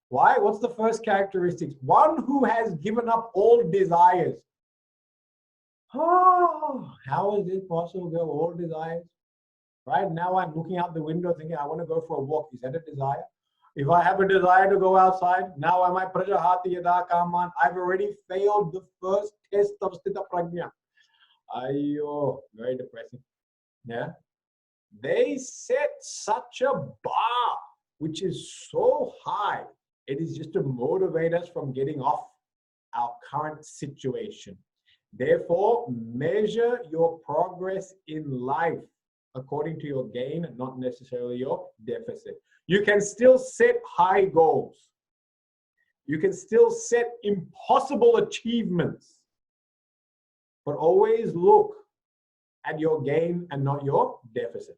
Why? What's the first characteristic? One who has given up all desires. Oh, how is it possible to have all desires? Right now I'm looking out the window thinking, I want to go for a walk. Is that a desire? If I have a desire to go outside, now am I Prajahati Yada Kaman? I've already failed the first test of Sthita Prajna. Ayyo, very depressing. Yeah. They set such a bar, which is so high. It is just to motivate us from getting off our current situation. Therefore, measure your progress in life according to your gain, not necessarily your deficit. You can still set high goals. You can still set impossible achievements, but always look at your gain and not your deficit.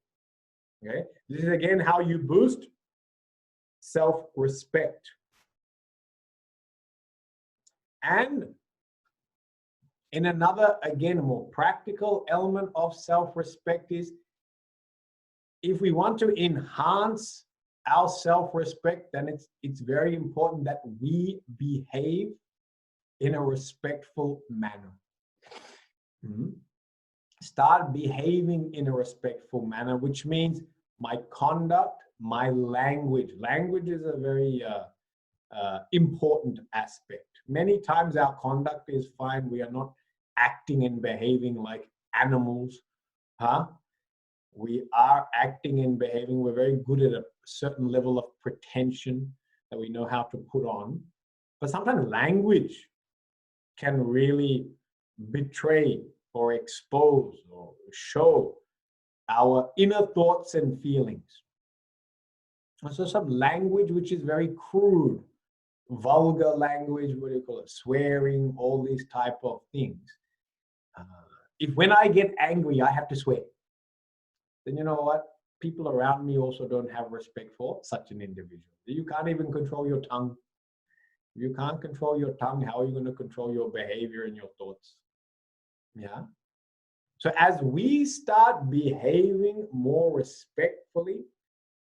Okay? This is again how you boost self-respect. And in another, again, more practical element of self-respect is if we want to enhance our self-respect, then it's very important that we behave in a respectful manner. Start behaving in a respectful manner, which means my conduct, my language. Language is a very important aspect. Many times our conduct is fine. We are not acting and behaving like animals, huh? We are acting and behaving. We're very good at a certain level of pretension that we know how to put on. But sometimes language can really betray or expose or show our inner thoughts and feelings. And so some language which is very crude, vulgar language, what do you call it, swearing, all these type of things. If when I get angry, I have to swear, then you know what? People around me also don't have respect for such an individual. You can't even control your tongue. If you can't control your tongue, how are you going to control your behavior and your thoughts? Yeah. So as we start behaving more respectfully,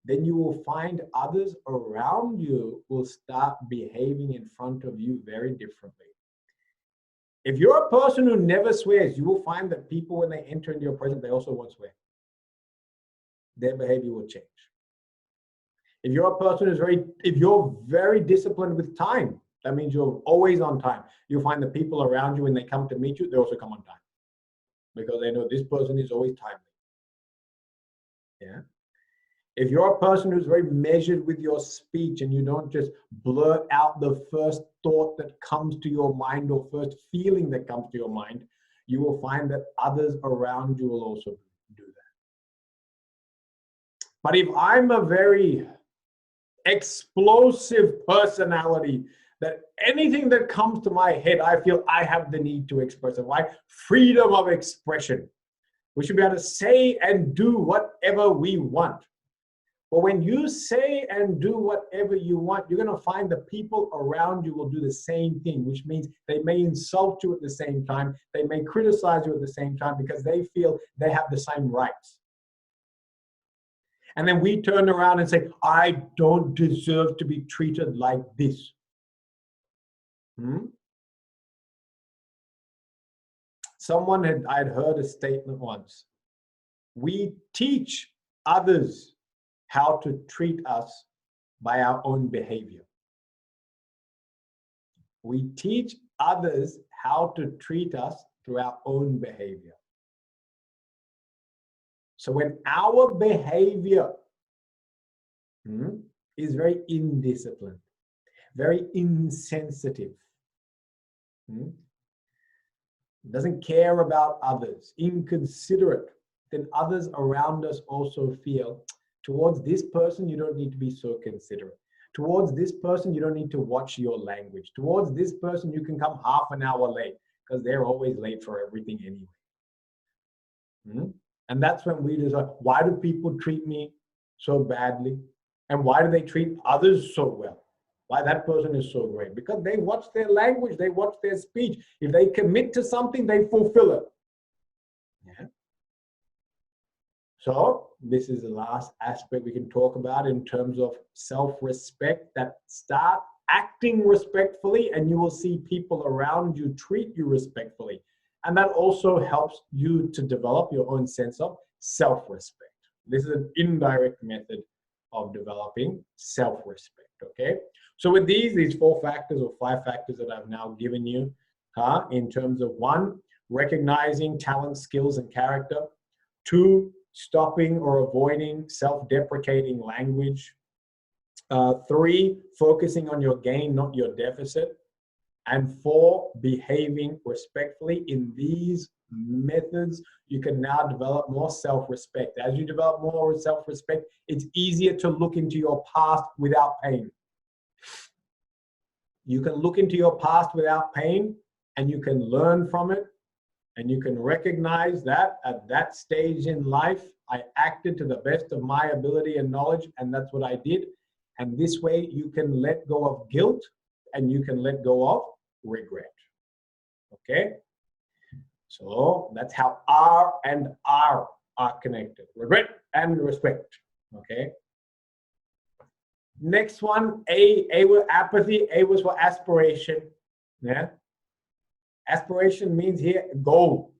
then you will find others around you will start behaving in front of you very differently. If you're a person who never swears, you will find that people, when they enter into your presence, they also won't swear. Their behavior will change. If you're a person who's if you're very disciplined with time, that means you're always on time. You'll find the people around you, when they come to meet you, they also come on time, because they know this person is always timely. Yeah. If you're a person who's very measured with your speech and you don't just blurt out the first thought that comes to your mind or first feeling that comes to your mind, you will find that others around you will also do that. But if I'm a very explosive personality, that anything that comes to my head, I feel I have the need to express it. Why? Freedom of expression. We should be able to say and do whatever we want. But when you say and do whatever you want, you're going to find the people around you will do the same thing, which means they may insult you at the same time. They may criticize you at the same time because they feel they have the same rights. And then we turn around and say, I don't deserve to be treated like this. I'd heard a statement once. We teach others how to treat us by our own behavior. We teach others how to treat us through our own behavior. So when our behavior is very indisciplined, very insensitive, doesn't care about others, inconsiderate, then others around us also feel, towards this person, you don't need to be so considerate. Towards this person, you don't need to watch your language. Towards this person, you can come half an hour late, because they're always late for everything anyway. And that's when we decide, why do people treat me so badly? And why do they treat others so well? Why that person is so great? Because they watch their language, they watch their speech. If they commit to something, they fulfill it. Yeah. So this is the last aspect we can talk about in terms of self-respect, that start acting respectfully and you will see people around you treat you respectfully. And that also helps you to develop your own sense of self-respect. This is an indirect method of developing self-respect, okay? So with these 4 factors or 5 factors that I've now given you, in terms of 1, recognizing talent, skills, and character. 2, stopping or avoiding self-deprecating language. 3, focusing on your gain, not your deficit. And 4, behaving respectfully. In these methods, you can now develop more self-respect. As you develop more self-respect, it's easier to look into your past without pain. You can look into your past without pain, and you can learn from it, and you can recognize that at that stage in life, I acted to the best of my ability and knowledge, and that's what I did. And this way, you can let go of guilt, and you can let go of regret. Okay? So that's how R and R are connected. Regret and respect. Okay? Next one, A was apathy, A was for aspiration. Yeah? Aspiration means here goal.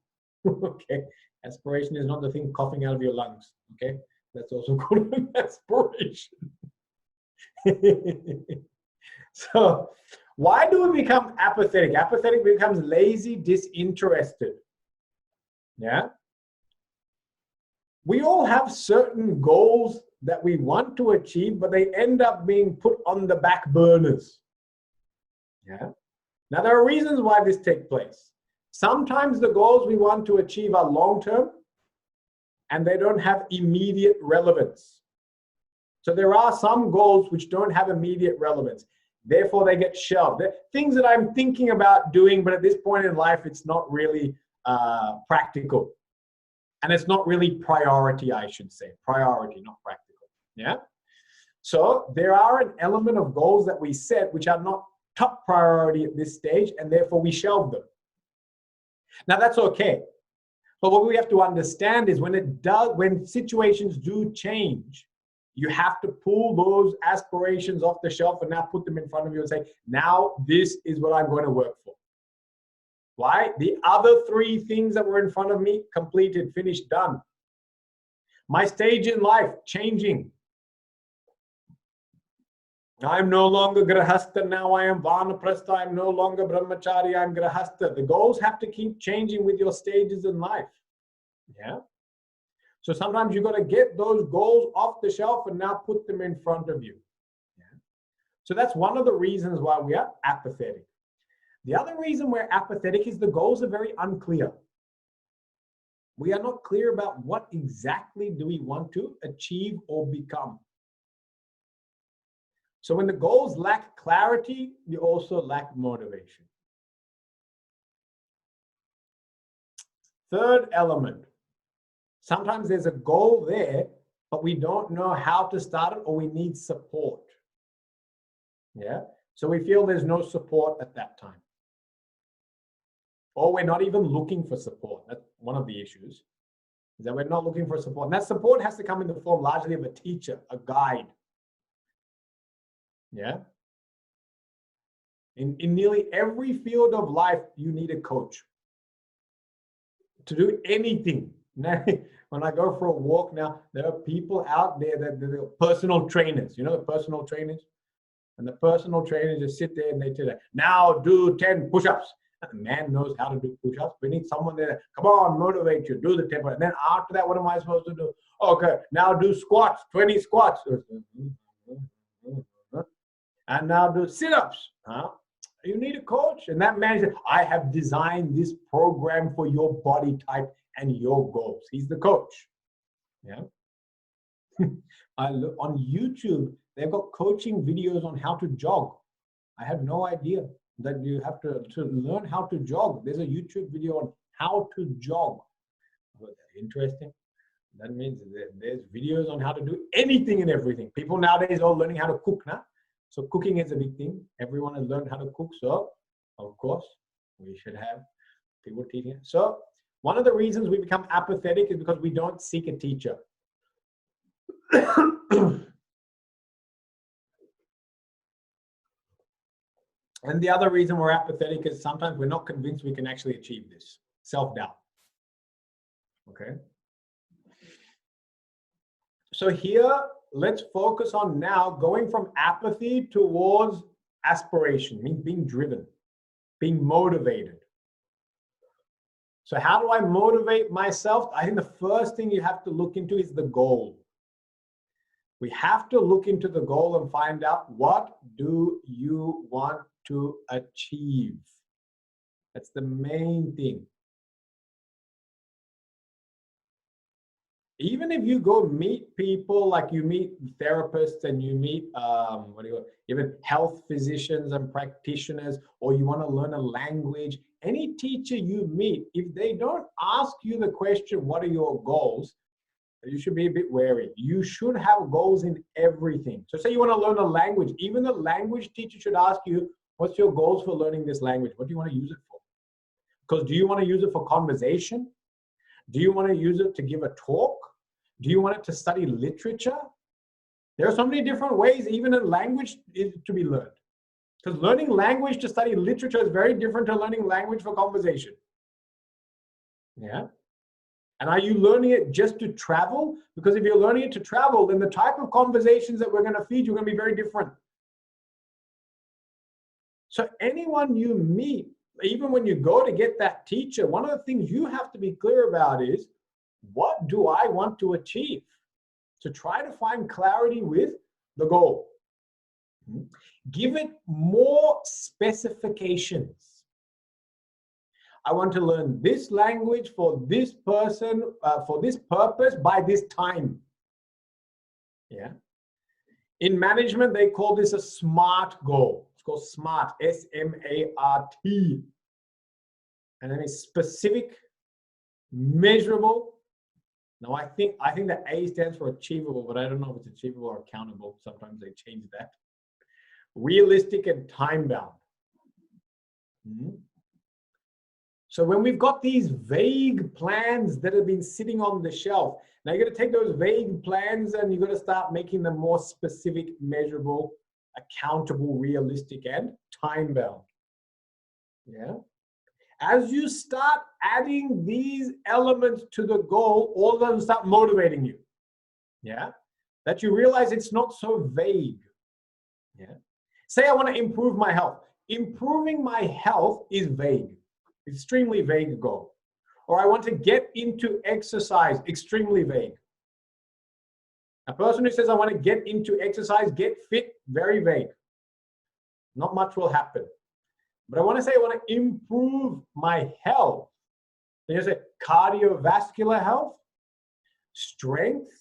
Okay? Aspiration is not the thing coughing out of your lungs. Okay? That's also called an aspiration. So Why do we become apathetic? Apathetic becomes lazy, disinterested. Yeah. We all have certain goals that we want to achieve, but they end up being put on the back burners. Yeah. Now, there are reasons why this takes place. Sometimes the goals we want to achieve are long-term and they don't have immediate relevance. So there are some goals which don't have immediate relevance. Therefore, they get shelved. They're things that I'm thinking about doing, but at this point in life, it's not really practical. And it's not really priority, I should say. Priority, not practical. Yeah? So there are an element of goals that we set which are not top priority at this stage, and therefore we shelve them. Now, that's okay. But what we have to understand is when situations do change, you have to pull those aspirations off the shelf and now put them in front of you and say, now this is what I'm going to work for. Why? The other three things that were in front of me, completed, finished, done. My stage in life, changing. I'm no longer grahastha, now I am vanaprastha, I'm no longer brahmachari, I'm grahastha. The goals have to keep changing with your stages in life. Yeah. So sometimes you've got to get those goals off the shelf and now put them in front of you. Yeah. So that's one of the reasons why we are apathetic. The other reason we're apathetic is the goals are very unclear. We are not clear about what exactly do we want to achieve or become. So when the goals lack clarity, you also lack motivation. Third element. Sometimes there's a goal there, but we don't know how to start it or we need support. Yeah. So we feel there's no support at that time. Or we're not even looking for support. That's one of the issues, is that we're not looking for support. And that support has to come in the form largely of a teacher, a guide. Yeah. In nearly every field of life, you need a coach to do anything. Now, when I go for a walk now, there are people out there that they're personal trainers. You know the personal trainers? And the personal trainers just sit there and they tell you, now do 10 push-ups. The man knows how to do push-ups. We need someone there, come on, motivate you, do the 10. And then after that, what am I supposed to do? Okay, now do squats, 20 squats. And now do sit-ups. Huh? You need a coach. And that man said, I have designed this program for your body type and your goals. He's the coach. Yeah. I look on YouTube, they've got coaching videos on how to jog. I had no idea that you have to learn how to jog. There's a YouTube video on how to jog. Oh, interesting. That means there's videos on how to do anything and everything. People nowadays are learning how to cook now. So cooking is a big thing. Everyone has learned how to cook. So, of course, we should have people teaching. So, one of the reasons we become apathetic is because we don't seek a teacher. And the other reason we're apathetic is sometimes we're not convinced we can actually achieve this. Self-doubt. Okay. So here, let's focus on now going from apathy towards aspiration, means being driven, being motivated. So how do I motivate myself? I think the first thing you have to look into is the goal. We have to look into the goal and find out, what do you want to achieve? That's the main thing. Even if you go meet people, like you meet therapists and you meet even health physicians and practitioners, or you want to learn a language, any teacher you meet, if they don't ask you the question, what are your goals? You should be a bit wary. You should have goals in everything. So say you want to learn a language, even the language teacher should ask you, what's your goals for learning this language? What do you want to use it for? Because do you want to use it for conversation? Do you want to use it to give a talk? Do you want it to study literature? There are so many different ways, even in language, to be learned. Because learning language to study literature is very different to learning language for conversation. Yeah. And are you learning it just to travel? Because if you're learning it to travel, then the type of conversations that we're going to feed you are going to be very different. So anyone you meet, even when you go to get that teacher, one of the things you have to be clear about is, what do I want to achieve? So try to find clarity with the goal. Give it more specifications. I want to learn this language for this person, for this purpose by this time. Yeah. In management, they call this a SMART goal. It's called SMART, S-M-A-R-T. And then it's specific, measurable. Now, I think the A stands for achievable, but I don't know if it's achievable or accountable. Sometimes they change that. Realistic and time-bound. So when we've got these vague plans that have been sitting on the shelf, now you're going to take those vague plans and you're going to start making them more specific, measurable, accountable, realistic, and time-bound. Yeah. As you start adding these elements to the goal, all of them start motivating you. Yeah. That you realize it's not so vague. Yeah. Say I want to improve my health. Improving my health is vague. Extremely vague goal. Or I want to get into exercise. Extremely vague. A person who says I want to get into exercise, get fit, very vague. Not much will happen. But I want to say I want to improve my health. So you say cardiovascular health, strength,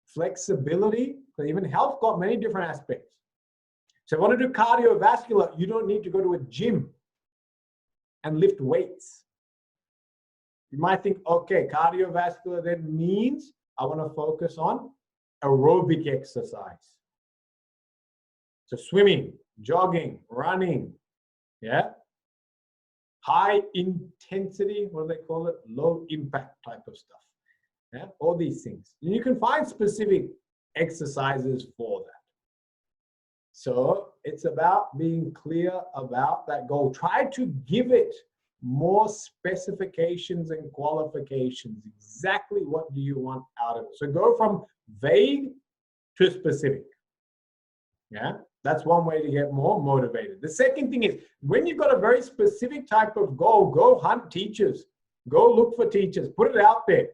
flexibility, because even health got many different aspects. So if you want to do cardiovascular, you don't need to go to a gym and lift weights. You might think, okay, cardiovascular then means I want to focus on aerobic exercise. So swimming, jogging, running, yeah? High intensity, what do they call it? Low impact type of stuff. Yeah, all these things. And you can find specific exercises for that. So it's about being clear about that goal. Try to give it more specifications and qualifications. Exactly what do you want out of it? So go from vague to specific. Yeah, that's one way to get more motivated. The second thing is, when you've got a very specific type of goal, go hunt teachers. Go look for teachers. Put it out there.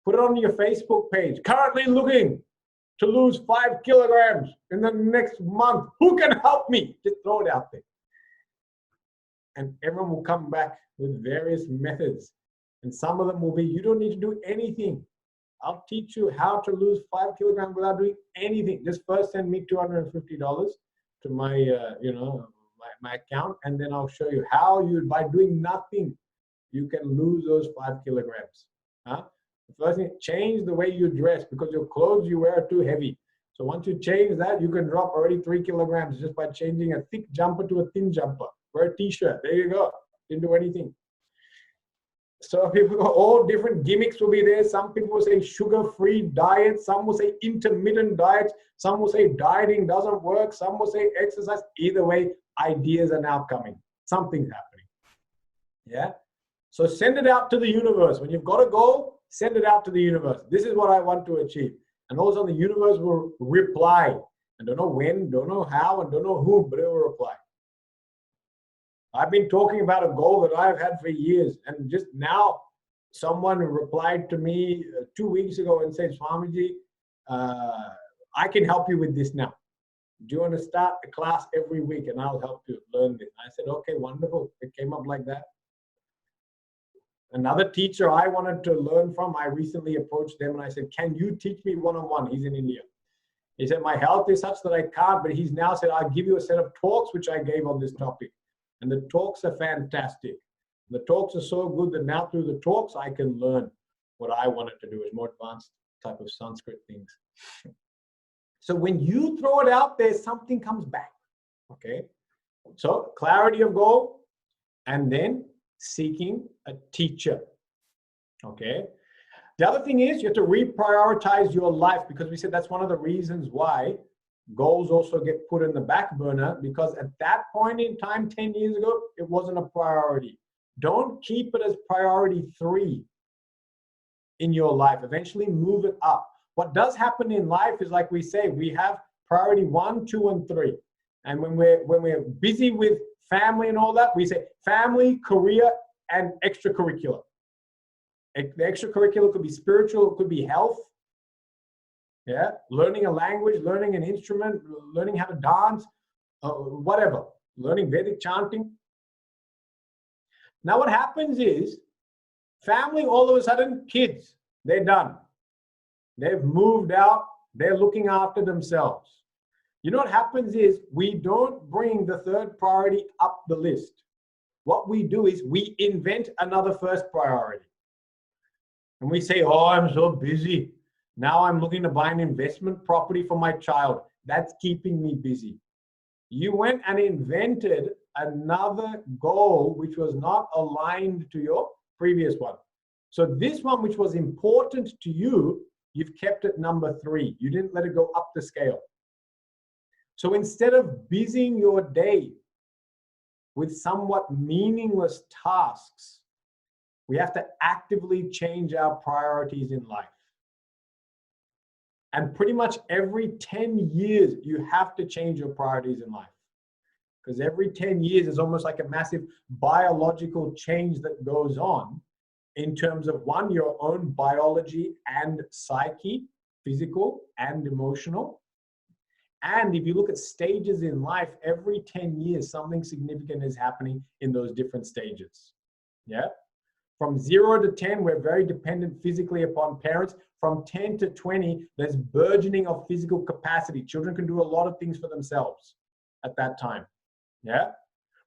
Put it on your Facebook page. Currently looking to lose 5 kilograms in the next month. Who can help me? Just throw it out there. And everyone will come back with various methods. And some of them will be, you don't need to do anything. I'll teach you how to lose 5 kilograms without doing anything. Just first send me $250 to my, my account, and then I'll show you how you, by doing nothing, you can lose those 5 kilograms. Huh? The first thing, change the way you dress, because your clothes you wear are too heavy. So once you change that, you can drop already 3 kilograms just by changing a thick jumper to a thin jumper. Wear a t-shirt. There you go. Didn't do anything. So people, all different gimmicks will be there. Some people will say sugar-free diet. Some will say intermittent diet. Some will say dieting doesn't work. Some will say exercise. Either way, ideas are now coming. Something's happening. Yeah. So send it out to the universe. When you've got a goal, send it out to the universe. This is what I want to achieve. And also the universe will reply. I don't know when, don't know how, and don't know who, but it will reply. I've been talking about a goal that I've had for years, and just now someone replied to me 2 weeks ago and said, Swamiji, I can help you with this now. Do you want to start a class every week and I'll help you learn this? I said, okay, wonderful. It came up like that. Another teacher I wanted to learn from, I recently approached them and I said, can you teach me one-on-one? He's in India. He said, my health is such that I can't, but he's now said, I'll give you a set of talks which I gave on this topic. And the talks are fantastic. The talks are so good that now through the talks, I can learn what I wanted to do, is more advanced type of Sanskrit things. So when you throw it out there, something comes back, okay? So clarity of goal, and then seeking a teacher, okay? The other thing is you have to reprioritize your life, because we said that's one of the reasons why goals also get put in the back burner, because at that point in time, 10 years ago, it wasn't a priority. Don't keep it as priority 3 in your life. Eventually move it up. What does happen in life is, like we say, we have priority 1, 2, and 3. And when we're busy with family and all that, we say family, career, and extracurricular. The extracurricular could be spiritual, it could be health. Yeah, learning a language, learning an instrument, learning how to dance, whatever, learning Vedic chanting. Now what happens is, family, all of a sudden, kids, they're done. They've moved out, they're looking after themselves. You know what happens is, we don't bring the third priority up the list. What we do is we invent another first priority. And we say, oh, I'm so busy. Now I'm looking to buy an investment property for my child. That's keeping me busy. You went and invented another goal which was not aligned to your previous one. So this one, which was important to you, you've kept it number 3. You didn't let it go up the scale. So instead of busying your day with somewhat meaningless tasks, we have to actively change our priorities in life. And pretty much every 10 years, you have to change your priorities in life. Because every 10 years is almost like a massive biological change that goes on in terms of, one, your own biology and psyche, physical and emotional. And if you look at stages in life, every 10 years, something significant is happening in those different stages. Yeah. From 0 to 10, we're very dependent physically upon parents. From 10 to 20, there's burgeoning of physical capacity. Children can do a lot of things for themselves at that time. Yeah.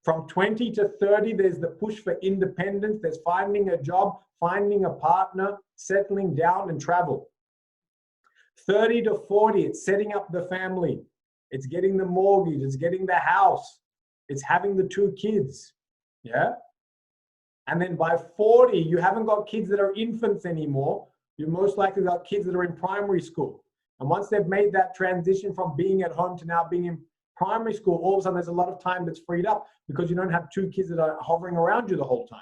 From 20 to 30, there's the push for independence. There's finding a job, finding a partner, settling down and travel. 30 to 40, it's setting up the family. It's getting the mortgage. It's getting the house. It's having the 2 kids. Yeah. And then by 40, you haven't got kids that are infants anymore. You most likely got kids that are in primary school. And once they've made that transition from being at home to now being in primary school, all of a sudden there's a lot of time that's freed up because you don't have 2 kids that are hovering around you the whole time.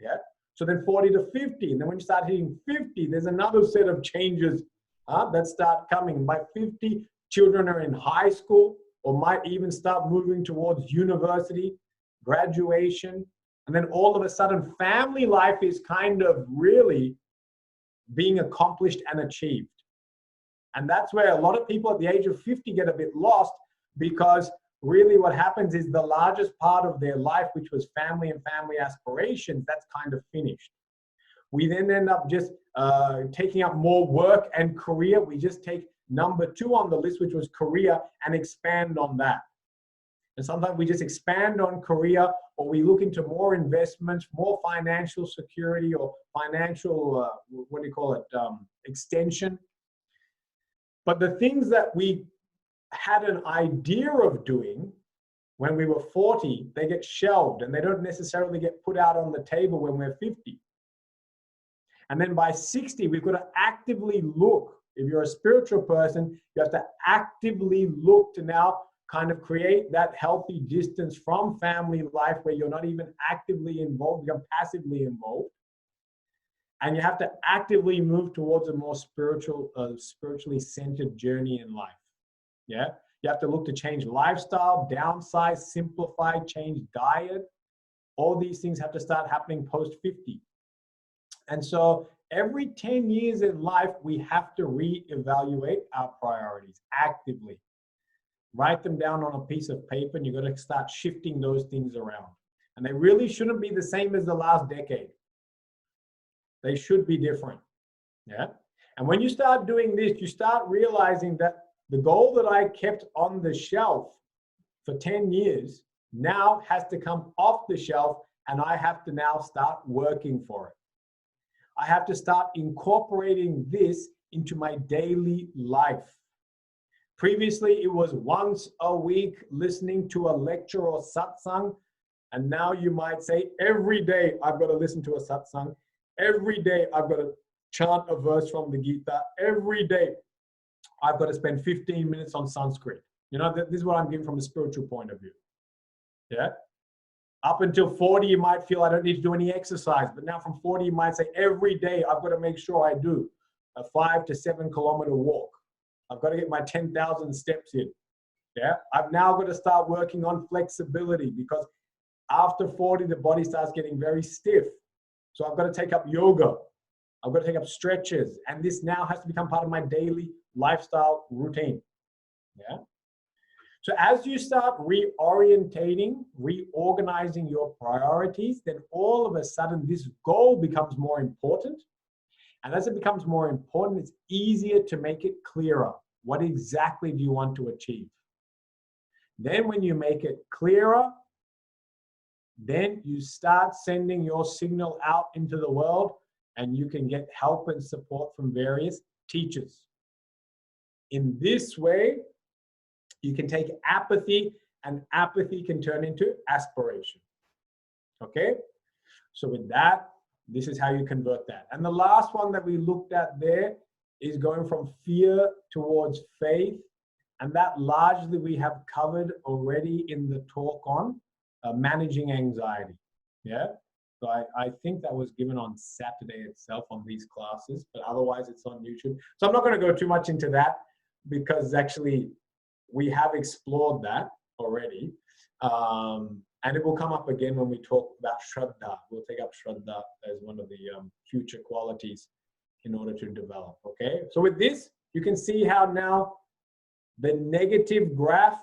Yeah. So then 40 to 50. And then when you start hitting 50, there's another set of changes that start coming. By 50, children are in high school or might even start moving towards university, graduation. And then all of a sudden, family life is kind of really being accomplished and achieved. And that's where a lot of people at the age of 50 get a bit lost, because really what happens is the largest part of their life, which was family and family aspirations, that's kind of finished. We then end up just taking up more work and career. We just take number 2 on the list, which was career, and expand on that. And sometimes we just expand on career, or we look into more investments, more financial security, or financial, what do you call it, extension. But the things that we had an idea of doing when we were 40, they get shelved, and they don't necessarily get put out on the table when we're 50. And then by 60, we've got to actively look. If you're a spiritual person, you have to actively look to now kind of create that healthy distance from family life where you're not even actively involved, you're passively involved. And you have to actively move towards a more spiritually centered journey in life. Yeah. You have to look to change lifestyle, downsize, simplify, change diet. All these things have to start happening post 50. And so every 10 years in life, we have to reevaluate our priorities actively. Write them down on a piece of paper, and you're going to start shifting those things around. And they really shouldn't be the same as the last decade. They should be different. Yeah. And when you start doing this, you start realizing that the goal that I kept on the shelf for 10 years now has to come off the shelf, and I have to now start working for it. I have to start incorporating this into my daily life. Previously, it was once a week listening to a lecture or satsang. And now you might say, every day I've got to listen to a satsang. Every day I've got to chant a verse from the Gita. Every day I've got to spend 15 minutes on Sanskrit. You know, this is what I'm giving from a spiritual point of view. Yeah. Up until 40, you might feel I don't need to do any exercise. But now from 40, you might say, every day I've got to make sure I do a 5 to 7 kilometer walk. I've got to get my 10,000 steps in. Yeah, I've now got to start working on flexibility because after 40, the body starts getting very stiff. So I've got to take up yoga. I've got to take up stretches. And this now has to become part of my daily lifestyle routine. Yeah. So as you start reorientating, reorganizing your priorities, then all of a sudden this goal becomes more important. And as it becomes more important, it's easier to make it clearer. What exactly do you want to achieve? Then when you make it clearer, then you start sending your signal out into the world and you can get help and support from various teachers. In this way, you can take apathy and apathy can turn into aspiration. Okay? So with that, this is how you convert that. And the last one that we looked at there is going from fear towards faith. And that largely we have covered already in the talk on managing anxiety. Yeah. So I think that was given on Saturday itself on these classes, but otherwise it's on YouTube. So I'm not going to go too much into that because actually we have explored that already. And it will come up again when we talk about Shraddha. We'll take up Shraddha as one of the future qualities in order to develop. Okay. So with this, you can see how now the negative graph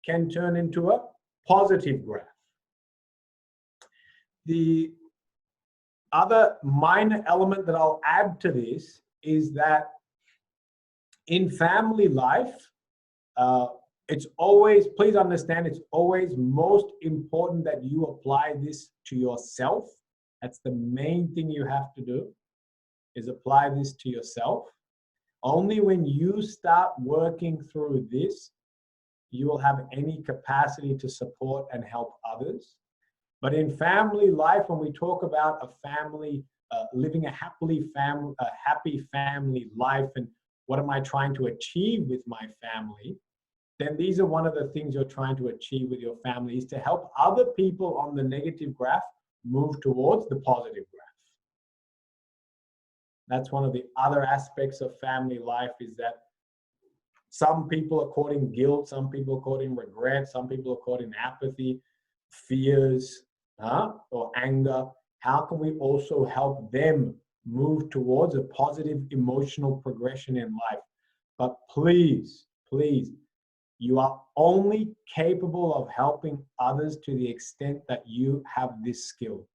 can turn into a positive graph. The other minor element that I'll add to this is that in family life, it's always, please understand, it's always most important that you apply this to yourself. That's the main thing you have to do, is apply this to yourself. Only when you start working through this, you will have any capacity to support and help others. But in family life, when we talk about a family, living a happy family life, and what am I trying to achieve with my family, then these are one of the things you're trying to achieve with your family, is to help other people on the negative graph move towards the positive graph. That's one of the other aspects of family life, is that some people are caught in guilt, some people are caught in regret, some people are caught in apathy, fears, or anger. How can we also help them move towards a positive emotional progression in life? But please, please, you are only capable of helping others to the extent that you have this skill.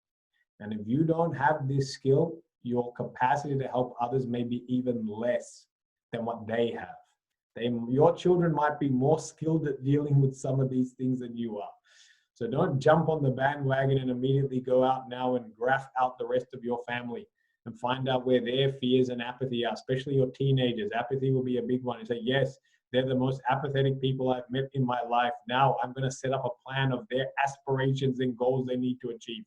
And if you don't have this skill, your capacity to help others may be even less than what they have. Your children might be more skilled at dealing with some of these things than you are. So don't jump on the bandwagon and immediately go out now and graph out the rest of your family and find out where their fears and apathy are, especially your teenagers. Apathy will be a big one. You say, yes, they're the most apathetic people I've met in my life. Now I'm going to set up a plan of their aspirations and goals they need to achieve.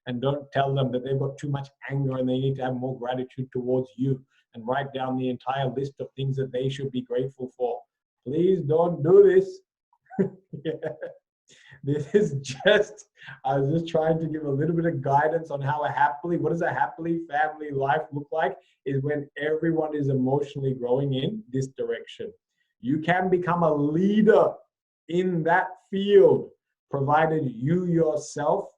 And don't tell them that they've got too much anger and they need to have more gratitude towards you, and write down the entire list of things that they should be grateful for. Please don't do this. Yeah. This is just, I was just trying to give a little bit of guidance on how what does a happily family life look like, is when everyone is emotionally growing in this direction. You can become a leader in that field, provided you yourself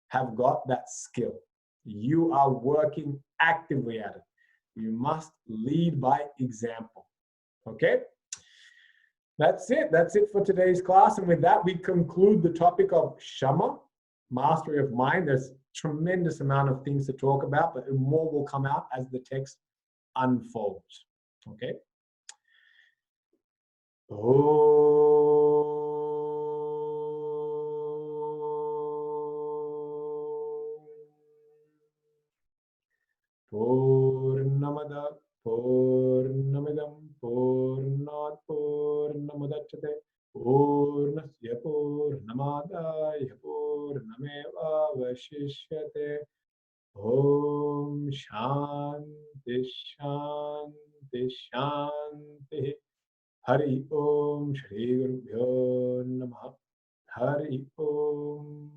have got that skill. You are working actively at it. You must lead by example. Okay? That's it. That's it for today's class. And with that, we conclude the topic of Shama, mastery of mind. There's tremendous amount of things to talk about, but more will come out as the text unfolds. Okay? Purnamada Purnamidam Purnat Purnamudachyate Purnasya Purnamadaya Purnameva Vashishyate. Om Shanti Shanti Shanti. Hari Om Shri Gurubhyo Namaha. Hari Om.